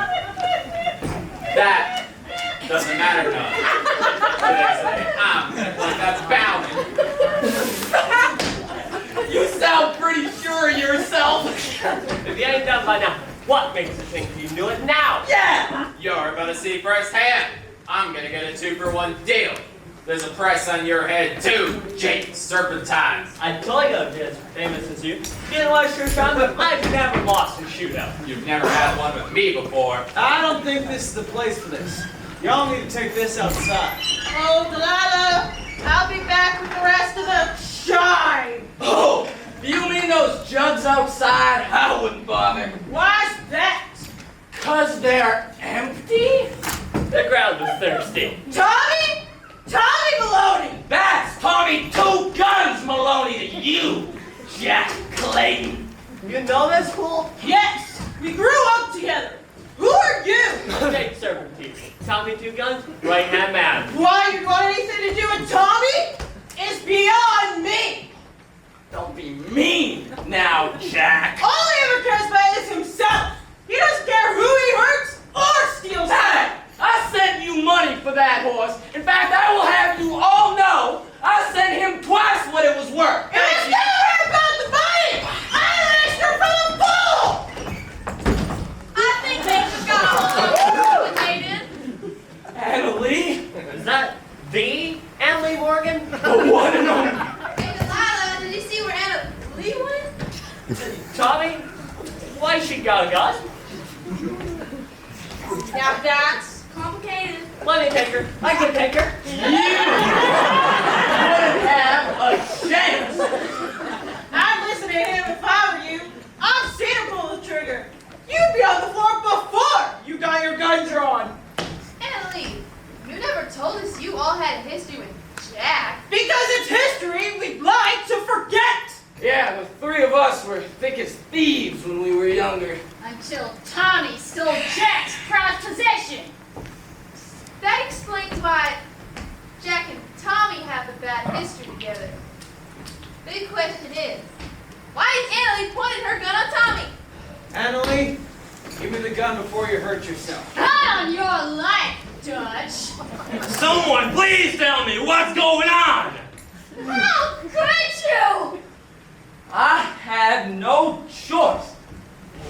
Speaker 13: That doesn't matter none. What did I say? That's bounty.
Speaker 11: You sound pretty sure of yourself.
Speaker 15: If you ain't done by now,
Speaker 17: What makes you think you knew it now?
Speaker 15: Yeah!
Speaker 13: You're about to see firsthand. I'm gonna get a 2-for-1 deal. There's a price on your head too, Jake Serpentine.
Speaker 17: I told you I'm as famous as you. Didn't want to shoot around, but I've never lost a shootout.
Speaker 13: You've never had one with me before.
Speaker 6: I don't think this is the place for this. Y'all need to take this outside.
Speaker 10: Oh, Delilah, I'll be back with the rest of the shine.
Speaker 11: Oh, do you mean those jugs outside? I wouldn't bother.
Speaker 10: Why's that?
Speaker 11: 'Cause they're empty?
Speaker 17: The ground was thirsty.
Speaker 10: Tommy? Tommy Maloney!
Speaker 11: That's Tommy Two Guns Maloney to you, Jack Clayton.
Speaker 17: You know this fool?
Speaker 10: Yes, we grew up together. Who are you?
Speaker 17: Jake Serpentine. Tommy Two Guns, right hand man.
Speaker 10: Why you got anything to do with Tommy? Is beyond me.
Speaker 11: Don't be mean now, Jack.
Speaker 10: All he ever cares about is himself. He doesn't care who he hurts or steals
Speaker 11: Hey, I sent you money for that horse. In fact, I will have you all know I sent him twice what it was worth.
Speaker 10: And it's never about the money. I'm an extra for the fool.
Speaker 2: I think they forgot what they did.
Speaker 11: Annalee?
Speaker 17: Is that the Annalee Morgan?
Speaker 11: The one and only.
Speaker 2: Hey, Delilah, did you see where Annalee went?
Speaker 17: Tommy? Why she got a gun?
Speaker 2: Now that's complicated.
Speaker 17: Let me take her. I can take her.
Speaker 11: You wouldn't have a chance.
Speaker 10: I'd listen to him if I were you. I've seen him pull the trigger. You'd be on the floor before you got your gun drawn.
Speaker 2: Annalee, you never told us you all had a history with Jack.
Speaker 10: Because it's history we'd like to forget.
Speaker 11: Yeah, the three of us were thick as thieves when we were younger.
Speaker 14: Until Tommy stole Jack's prized possession.
Speaker 2: That explains why Jack and Tommy have the bad history together. Big question is, why is Annalee pointing her gun on Tommy?
Speaker 6: Annalee, give me the gun before you hurt yourself.
Speaker 14: On your life, Dutch.
Speaker 15: Someone please tell me what's going on!
Speaker 14: How could you?
Speaker 11: I had no choice.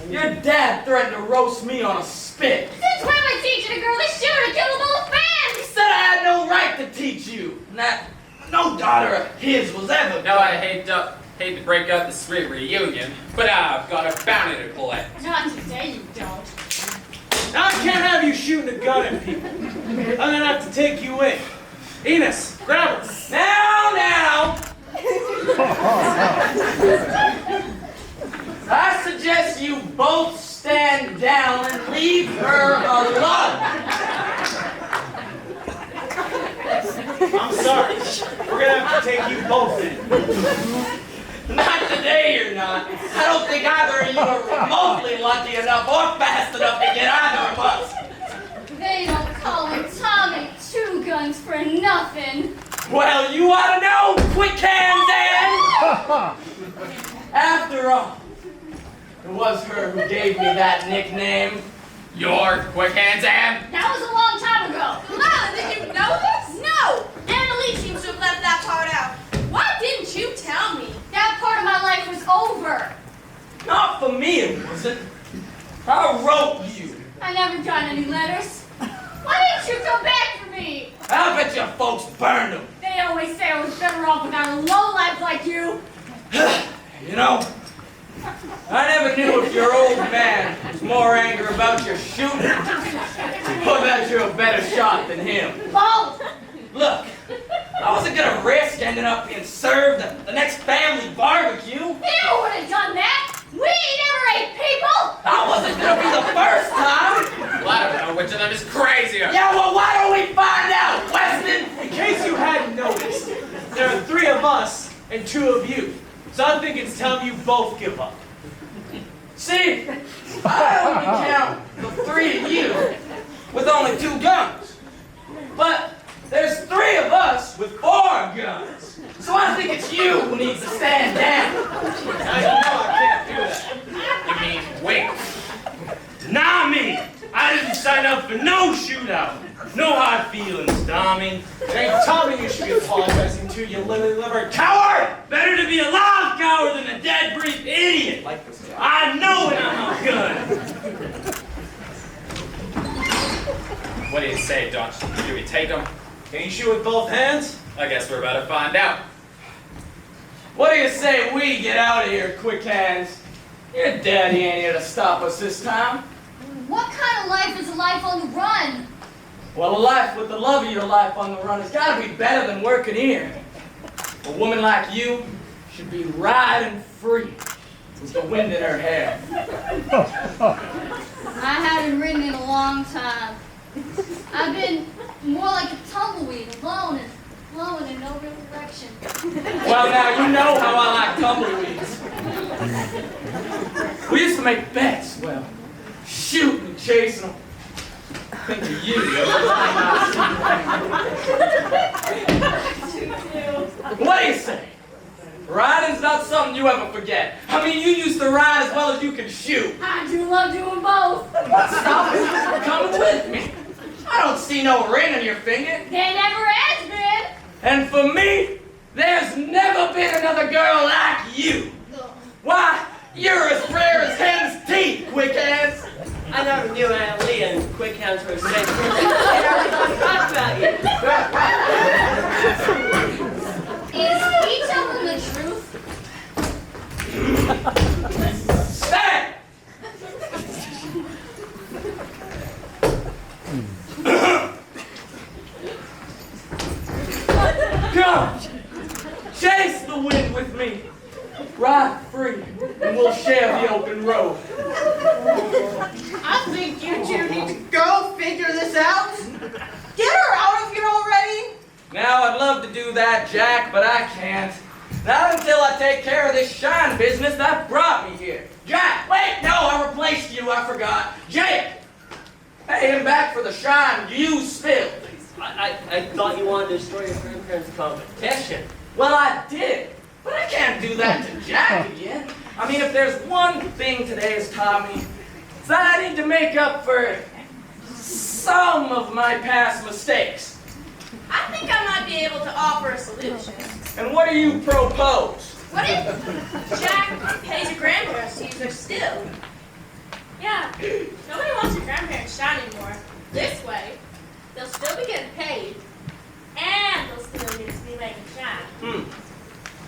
Speaker 11: Your dad threatened to roast me on a spit.
Speaker 14: Since when was teaching a girl to shoot and kill them all
Speaker 11: He
Speaker 14: fans?
Speaker 11: said I had no right to teach you. And that no daughter of his was ever.
Speaker 13: Now I hate to break up the sweet reunion, but I've got a bounty to collect.
Speaker 14: Not today, you don't.
Speaker 6: Now I can't have you shooting a gun at people. I'm gonna have to take you in. Enos, grab her.
Speaker 11: Now. I suggest you both stand down and leave her alone.
Speaker 6: I'm sorry. We're gonna have to take you both in.
Speaker 11: Not today, you're not. I don't think either of you are remotely lucky enough or fast enough to get either of us.
Speaker 14: They don't call him Tommy Two Guns for nothing.
Speaker 11: Well, you ought to know, quick hands, Ann. After all, it was her who gave me that nickname.
Speaker 13: Your quick hands, Ann.
Speaker 14: That was a long time ago.
Speaker 2: Delilah, did you know this? No! Annalee seems to have left that part out. Why didn't you tell me?
Speaker 14: That part of my life was over.
Speaker 11: Not for me, it wasn't. I wrote you.
Speaker 14: I never got any letters. Why didn't you come back for me?
Speaker 11: I'll bet your folks burned them.
Speaker 14: They always say I was better off without a lowlife like you.
Speaker 11: You know, I never knew if your old man was more angry about your shooting or that you're a better shot than him.
Speaker 14: Both.
Speaker 11: Look, I wasn't gonna risk ending up being served at the next family barbecue.
Speaker 14: You would have done that. We never ate people.
Speaker 11: That wasn't gonna be the first time.
Speaker 13: Well, I don't know which of them is crazier.
Speaker 11: Yeah, well, why don't we find out, Weston?
Speaker 6: In case you hadn't noticed, there are 3 of us and 2 of you. So I think it's time you both give up.
Speaker 11: See, I only count the 3 of you with only 2 guns. But there's 3 of us with 4 guns. So I think it's you who needs to stand down.
Speaker 6: Now you know I can't do that.
Speaker 13: You mean wait?
Speaker 15: Deny me! I didn't sign up for no shootout. No hard feelings, Tommy.
Speaker 6: It ain't Tommy you should be apologizing to, you lily-livered coward!
Speaker 15: Better to be a live coward than a dead brief idiot. I know when I'm not good.
Speaker 13: What do you say, Dutch? Do we take him?
Speaker 6: Can you shoot with both hands?
Speaker 13: I guess we're about to find out.
Speaker 11: What do you say we get out of here, quick hands? Your daddy ain't here to stop us this time.
Speaker 14: What kind of life is a life on the run?
Speaker 11: Well, a life with the love of your life on the run has got to be better than working here. A woman like you should be riding free with the wind in her hair.
Speaker 14: I haven't ridden in a long time. I've been more like a tumbleweed, alone and flowing in no real direction.
Speaker 11: Well, now you know how I like tumbleweeds. We used to make bets, well, shooting and chasing them. Think of you, What do you say? Riding's not something you ever forget. I mean, you used to ride as well as you can shoot.
Speaker 14: I do love doing both.
Speaker 11: Stop it. Come with me. I don't see no ring on your finger.
Speaker 14: There never has been.
Speaker 11: And for me, there's never been another girl like you. Why, you're as rare as hen's teeth, quick hands.
Speaker 17: I never knew Annalee and Quick Hands were the same person. I never thought about you.
Speaker 14: Is he telling the truth?
Speaker 11: Stay! Come! Chase the wind with me. Ride free, and we'll share the open road.
Speaker 10: I think you two need to go figure this out. Get her out of here already.
Speaker 11: Now, I'd love to do that, Jack, but I can't. Not until I take care of this shine business that brought me here. Jack, wait, no, I replaced you, I forgot. Jake! Pay him back for the shine you spilled.
Speaker 17: I thought you wanted to destroy your grandparents' competition.
Speaker 11: Well, I did, but I can't do that to Jack again. I mean, if there's one thing today has taught me, it's that I need to make up for some of my past mistakes.
Speaker 2: I think I might be able to offer a solution.
Speaker 11: And what do you propose?
Speaker 2: What if Jack pays your grandparents to use their still?
Speaker 1: Yeah, nobody wants your grandparents shine anymore. This way, they'll still be getting paid, and they'll still get to be making shine.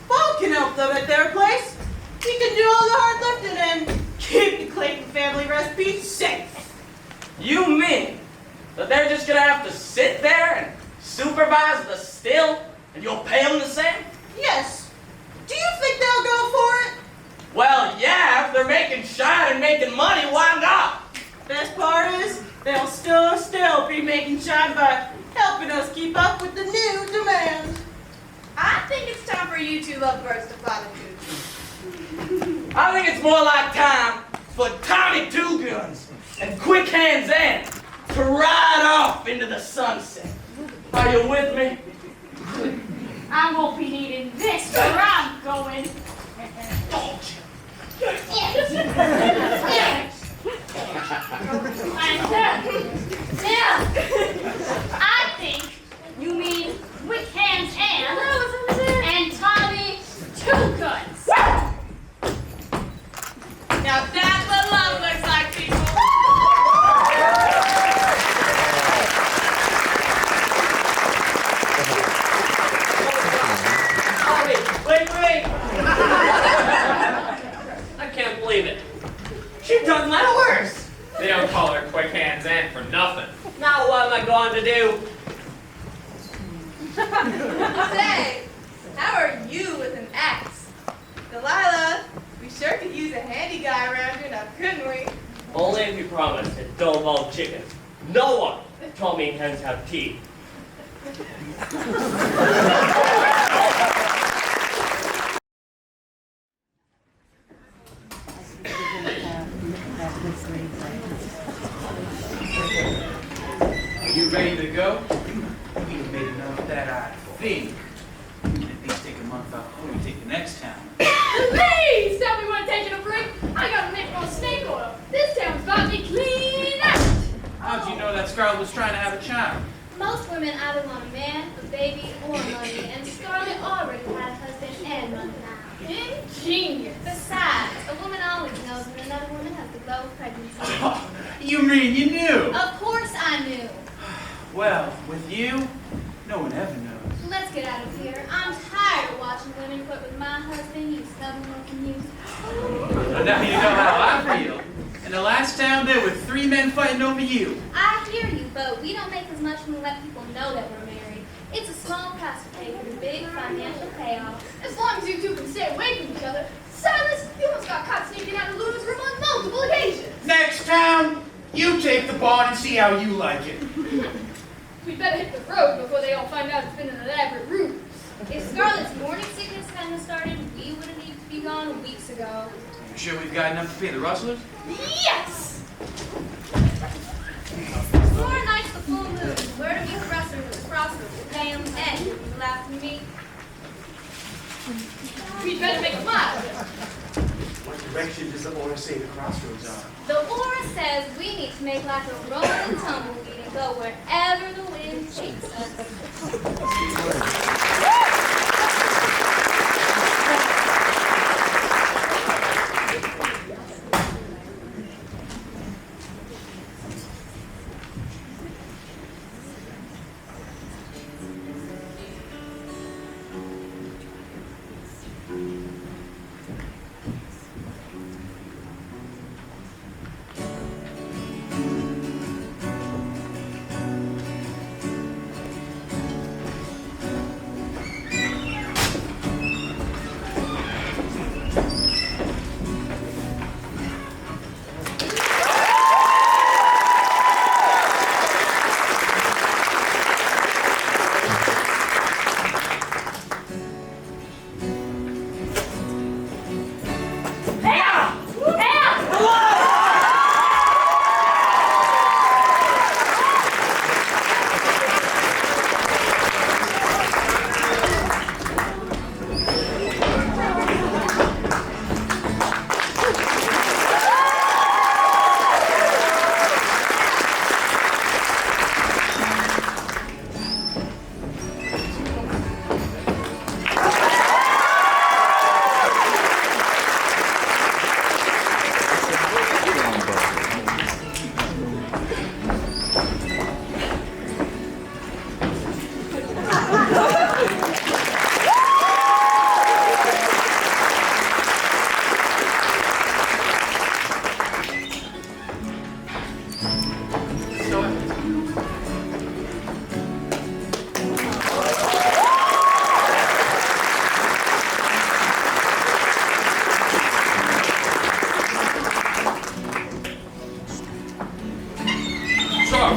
Speaker 10: Bob can help them at their place. He can do all the hard lifting and keep the Clayton family recipe safe.
Speaker 11: You mean that they're just gonna have to sit there and supervise the still, and you'll pay them the same?
Speaker 10: Yes. Do you think they'll go for it?
Speaker 11: Well, yeah, if they're making shine and making money, why not?
Speaker 10: Best part is, they'll still be making shine by helping us keep up with the new demand.
Speaker 2: I think it's time for you two lovebirds to fly the coop.
Speaker 11: I think it's more like time for Tommy Two Guns and Quick Hands Ann to ride off into the sunset. Are you with me?
Speaker 14: I won't be needing this where I'm going. I think you mean Quick Hands and Tommy Two Guns.
Speaker 2: Now that's what love looks like, people.
Speaker 17: Wait. I can't believe it. She done that worse.
Speaker 13: They don't call her Quick Hands Aunt for nothing.
Speaker 17: Now what am I going to do?
Speaker 2: Say, how are you with an axe? Delilah, we sure could use a handy guy around here now, couldn't we?
Speaker 17: Only if you promise to don't involve chickens. No one told me hens have teeth.
Speaker 8: Are you ready to go? You've made enough that I think. At least take a month off before you take the next town.
Speaker 14: Please tell me when I'm taking a break. I gotta make my snake oil. This town's about to be clean out.
Speaker 8: How'd you know that Scarlet was trying to have a child?
Speaker 14: Most women either want a man, a baby, or money, and Scarlett already had a husband and money now.
Speaker 3: Ingenious.
Speaker 16: Besides, a woman always knows when another woman has the glow of pregnancy.
Speaker 18: You mean you knew?
Speaker 16: Of course I knew.
Speaker 18: Well, with you, no one ever knows.
Speaker 16: Let's get out of here. I'm tired of watching women flirt with my husband, you stubborn looking you.
Speaker 18: But now you know how I feel. In the last town, there were 3 men fighting over you.
Speaker 16: I hear you, but we don't make as much when we let people know that we're married. It's a small price to pay for the big financial payoff.
Speaker 14: As long as you two can stay away from each other. Silas, you almost got caught sneaking out of Luna's room on multiple occasions.
Speaker 18: Next town, you take the barn and see how you like it.
Speaker 14: We'd better hit the road before they all find out it's been an elaborate ruse.
Speaker 16: If Scarlett's morning sickness hadn't started, we would have needed to be gone weeks ago.
Speaker 18: You sure we've got enough to pay the rustlers?
Speaker 14: Yes!
Speaker 16: 4 nights the full moon. Where to meet the rustlers at the crossroads? We'll pay them and you laugh at me.
Speaker 14: We'd better make a mile.
Speaker 15: What direction does the order say the crossroads are?
Speaker 16: The aura says we need to make like a rolling tumbleweed and go wherever the wind takes us.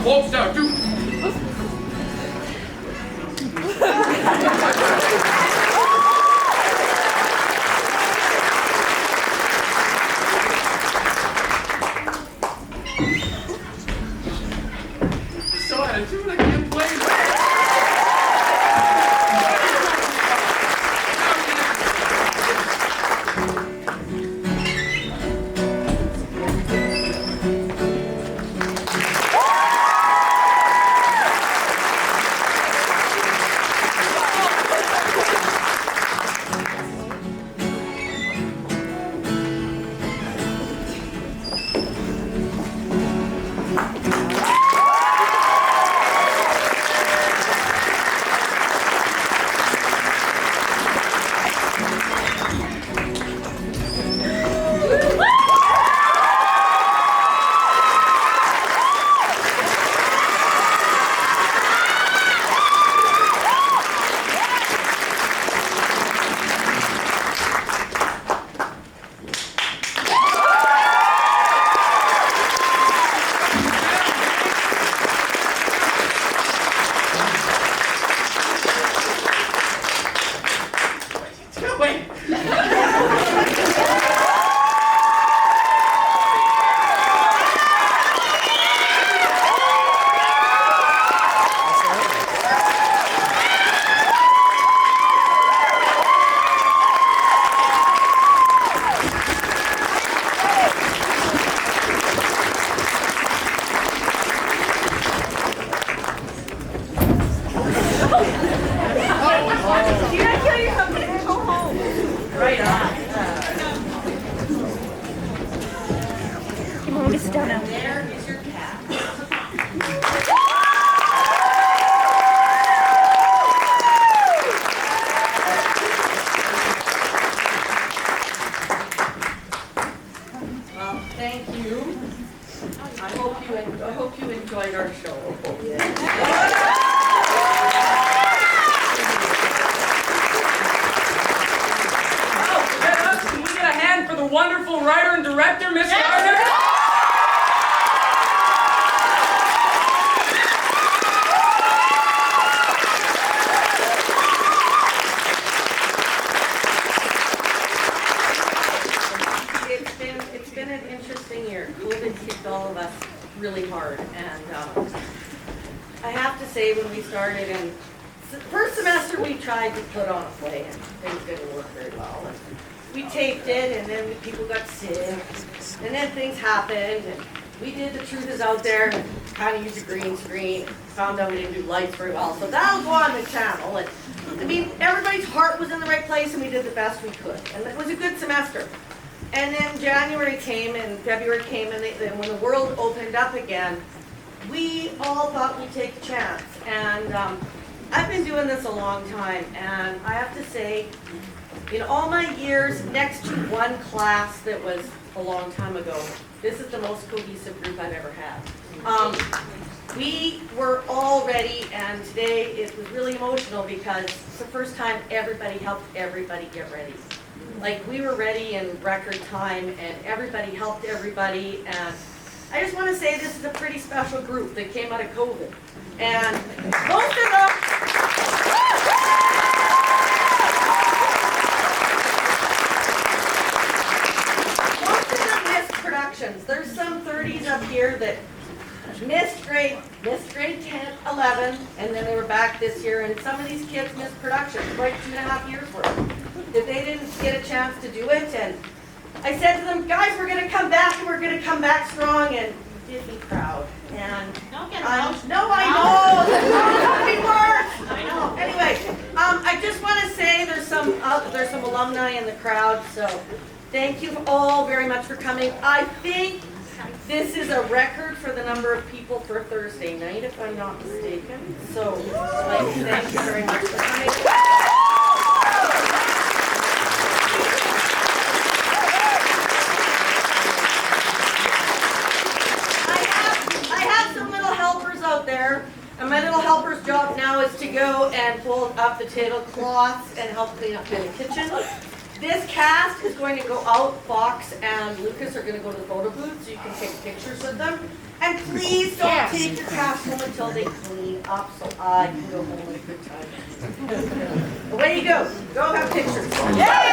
Speaker 8: Folks down, too. So attitude, I can't play.
Speaker 19: want me to sit down now?
Speaker 10: There is your cat.
Speaker 20: Well, thank you. I hope you enjoyed our show.
Speaker 11: Can we get a hand for the wonderful writer and director, Miss Gardner?
Speaker 20: It's been an interesting year. COVID hit all of us really hard, and I have to say, when we started in first semester, we tried to put on a play, and things didn't work very well. And we taped it, and then people got sick, and then things happened, and we did The Truth Is Out There, and kind of used a green screen, found out we didn't do lights very well, so that'll go on the channel. And I mean, everybody's heart was in the right place, and we did the best we could, and it was a good semester. And then January came, and February came, and when the world opened up again, we all thought we'd take a chance. And I've been doing this a long time, and I have to say, in all my years, next to one class that was a long time ago, this is the most cohesive group I've ever had. We were all ready, and today it was really emotional because it's the first time everybody helped everybody get ready. Like, we were ready in record time, and everybody helped everybody, and I just want to say this is a pretty special group that came out of COVID. And most of them, missed productions. There's some 30s up here that missed grade 10, 11, and then they were back this year, and some of these kids missed productions, like 2.5 years worth. That they didn't get a chance to do it, and I said to them, guys, we're going to come back, and we're going to come back strong, and did me proud. And
Speaker 10: Don't get emotional.
Speaker 20: no, I know. It's going to be worse. I know. Anyway, I just want to say there's some alumni in the crowd, so thank you all very much for coming. I think this is a record for the number of people for Thursday night, if I'm not mistaken. So, thank you very much for coming. Out there, and my little helper's job now is to go and fold up the tablecloths and help clean up in the kitchen. This cast is going to go out. Fox and Lucas are going to go to the photo booth so you can take pictures with them. And please don't take your cast home until they clean up so I can go home with a good time. Away you go. Go have pictures. Yay!